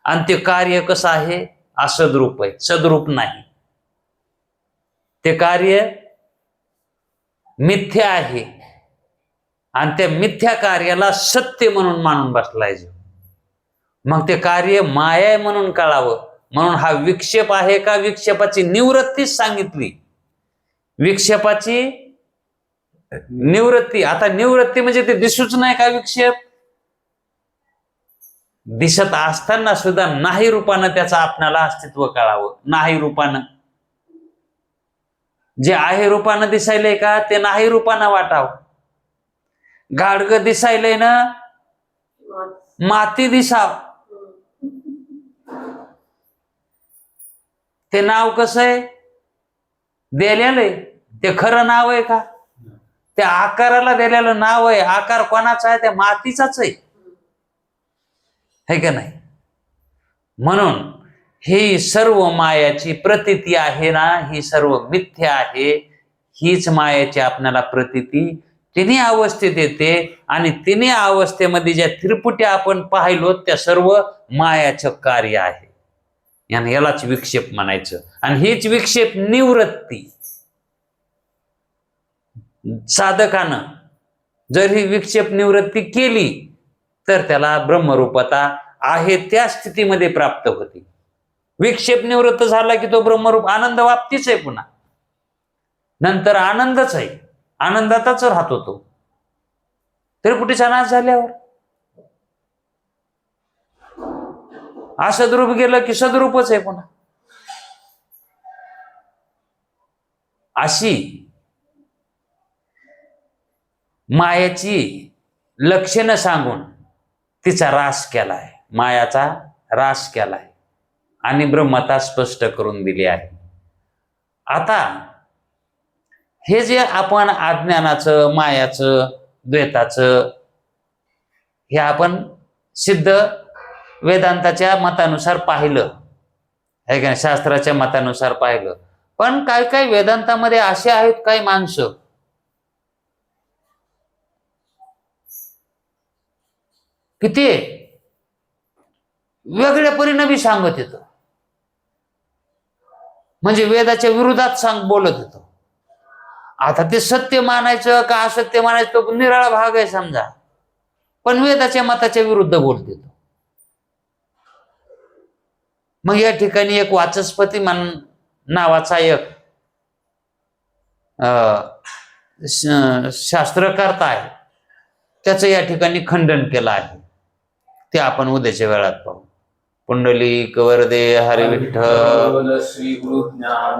आणि ते कार्य कसं आहे? असद्रूप आहे, सद्रूप नाही. ते कार्य मिथ्या आहे आणि त्या मिथ्या कार्याला सत्य म्हणून मानून बसलाय जीव. मग ते कार्य माया आहे म्हणून कळावं म्हणून हा विक्षेप आहे का? विक्षेपाची निवृत्तीच सांगितली. विक्षेपाची निवृत्ती. आता निवृत्ती म्हणजे ते दिसूच नाही का विक्षेप? दिसत असताना सुद्धा नाही रूपानं त्याचं आपणाला अस्तित्व कळावं. नाही रूपानं. जे आहे रूपानं दिसायलंय का ते नाही रूपानं वाटावं. गाडगं दिसायलंय ना, माती दिसाव. ते नाव कसं आहे? दिलेलं आहे. ते खरं नाव आहे का? त्या आकाराला दिलेलं नाव आहे. आकार कोणाचा आहे? त्या मातीचाच आहे. है का नाही? म्हणून ही सर्व मायाची प्रतीती आहे ना, ही सर्व मिथ्या आहे. हीच मायाची आपल्याला प्रतीती तिन्ही अवस्थेत येते आणि तिन्ही अवस्थेमध्ये ज्या त्रिपुट्या आपण पाहिलो त्या सर्व मायाचं कार्य आहे. आणि यालाच विक्षेप म्हणायचं. आणि हीच विक्षेप निवृत्ती. साधकानं जर ही विक्षेप निवृत्ती केली तर त्याला ब्रह्मरूपता आहे त्या स्थितीमध्ये प्राप्त होती. विक्षेप निवृत्त झाला की तो ब्रह्मरूप आनंद वाप्तीच आहे. पुन्हा नंतर आनंदच आहे. आनंदातच राहतो तो त्रिपुटीचा नाश झाल्यावर. असद्रूप गेलं की सद्रूपच आहे पुन्हा. अशी मायाची लक्षणं सांगून तिचा रास केलाय. मायाचा रास केलाय आणि ब्रह्मता स्पष्ट करून दिली आहे. आता हे जे आपण अज्ञानाचं, मायाचं, द्वैताचं हे आपण सिद्ध वेदांताच्या मतानुसार पाहिलं आहे का नाही, शास्त्राच्या मतानुसार पाहिलं. पण काय काय वेदांतामध्ये असे आहेत काही माणसं की ते वेगळ्या परिणामी सांगत येतं. म्हणजे वेदाच्या विरोधात बोलत येतो. आता ते सत्य मानायचं का असत्य मानायचं तो निराळा भाग आहे समजा, पण वेदाच्या मताच्या विरुद्ध बोलते तो. मग या ठिकाणी एक वाचस्पती नावाचा एक शास्त्रकर्ता आहे. त्याचं या ठिकाणी खंडन केलं आहे. ते आपण उद्याच्या वेळात पाहू. पुंडलिक वरदे हरी विठ्ठल. श्री गुरु ज्ञान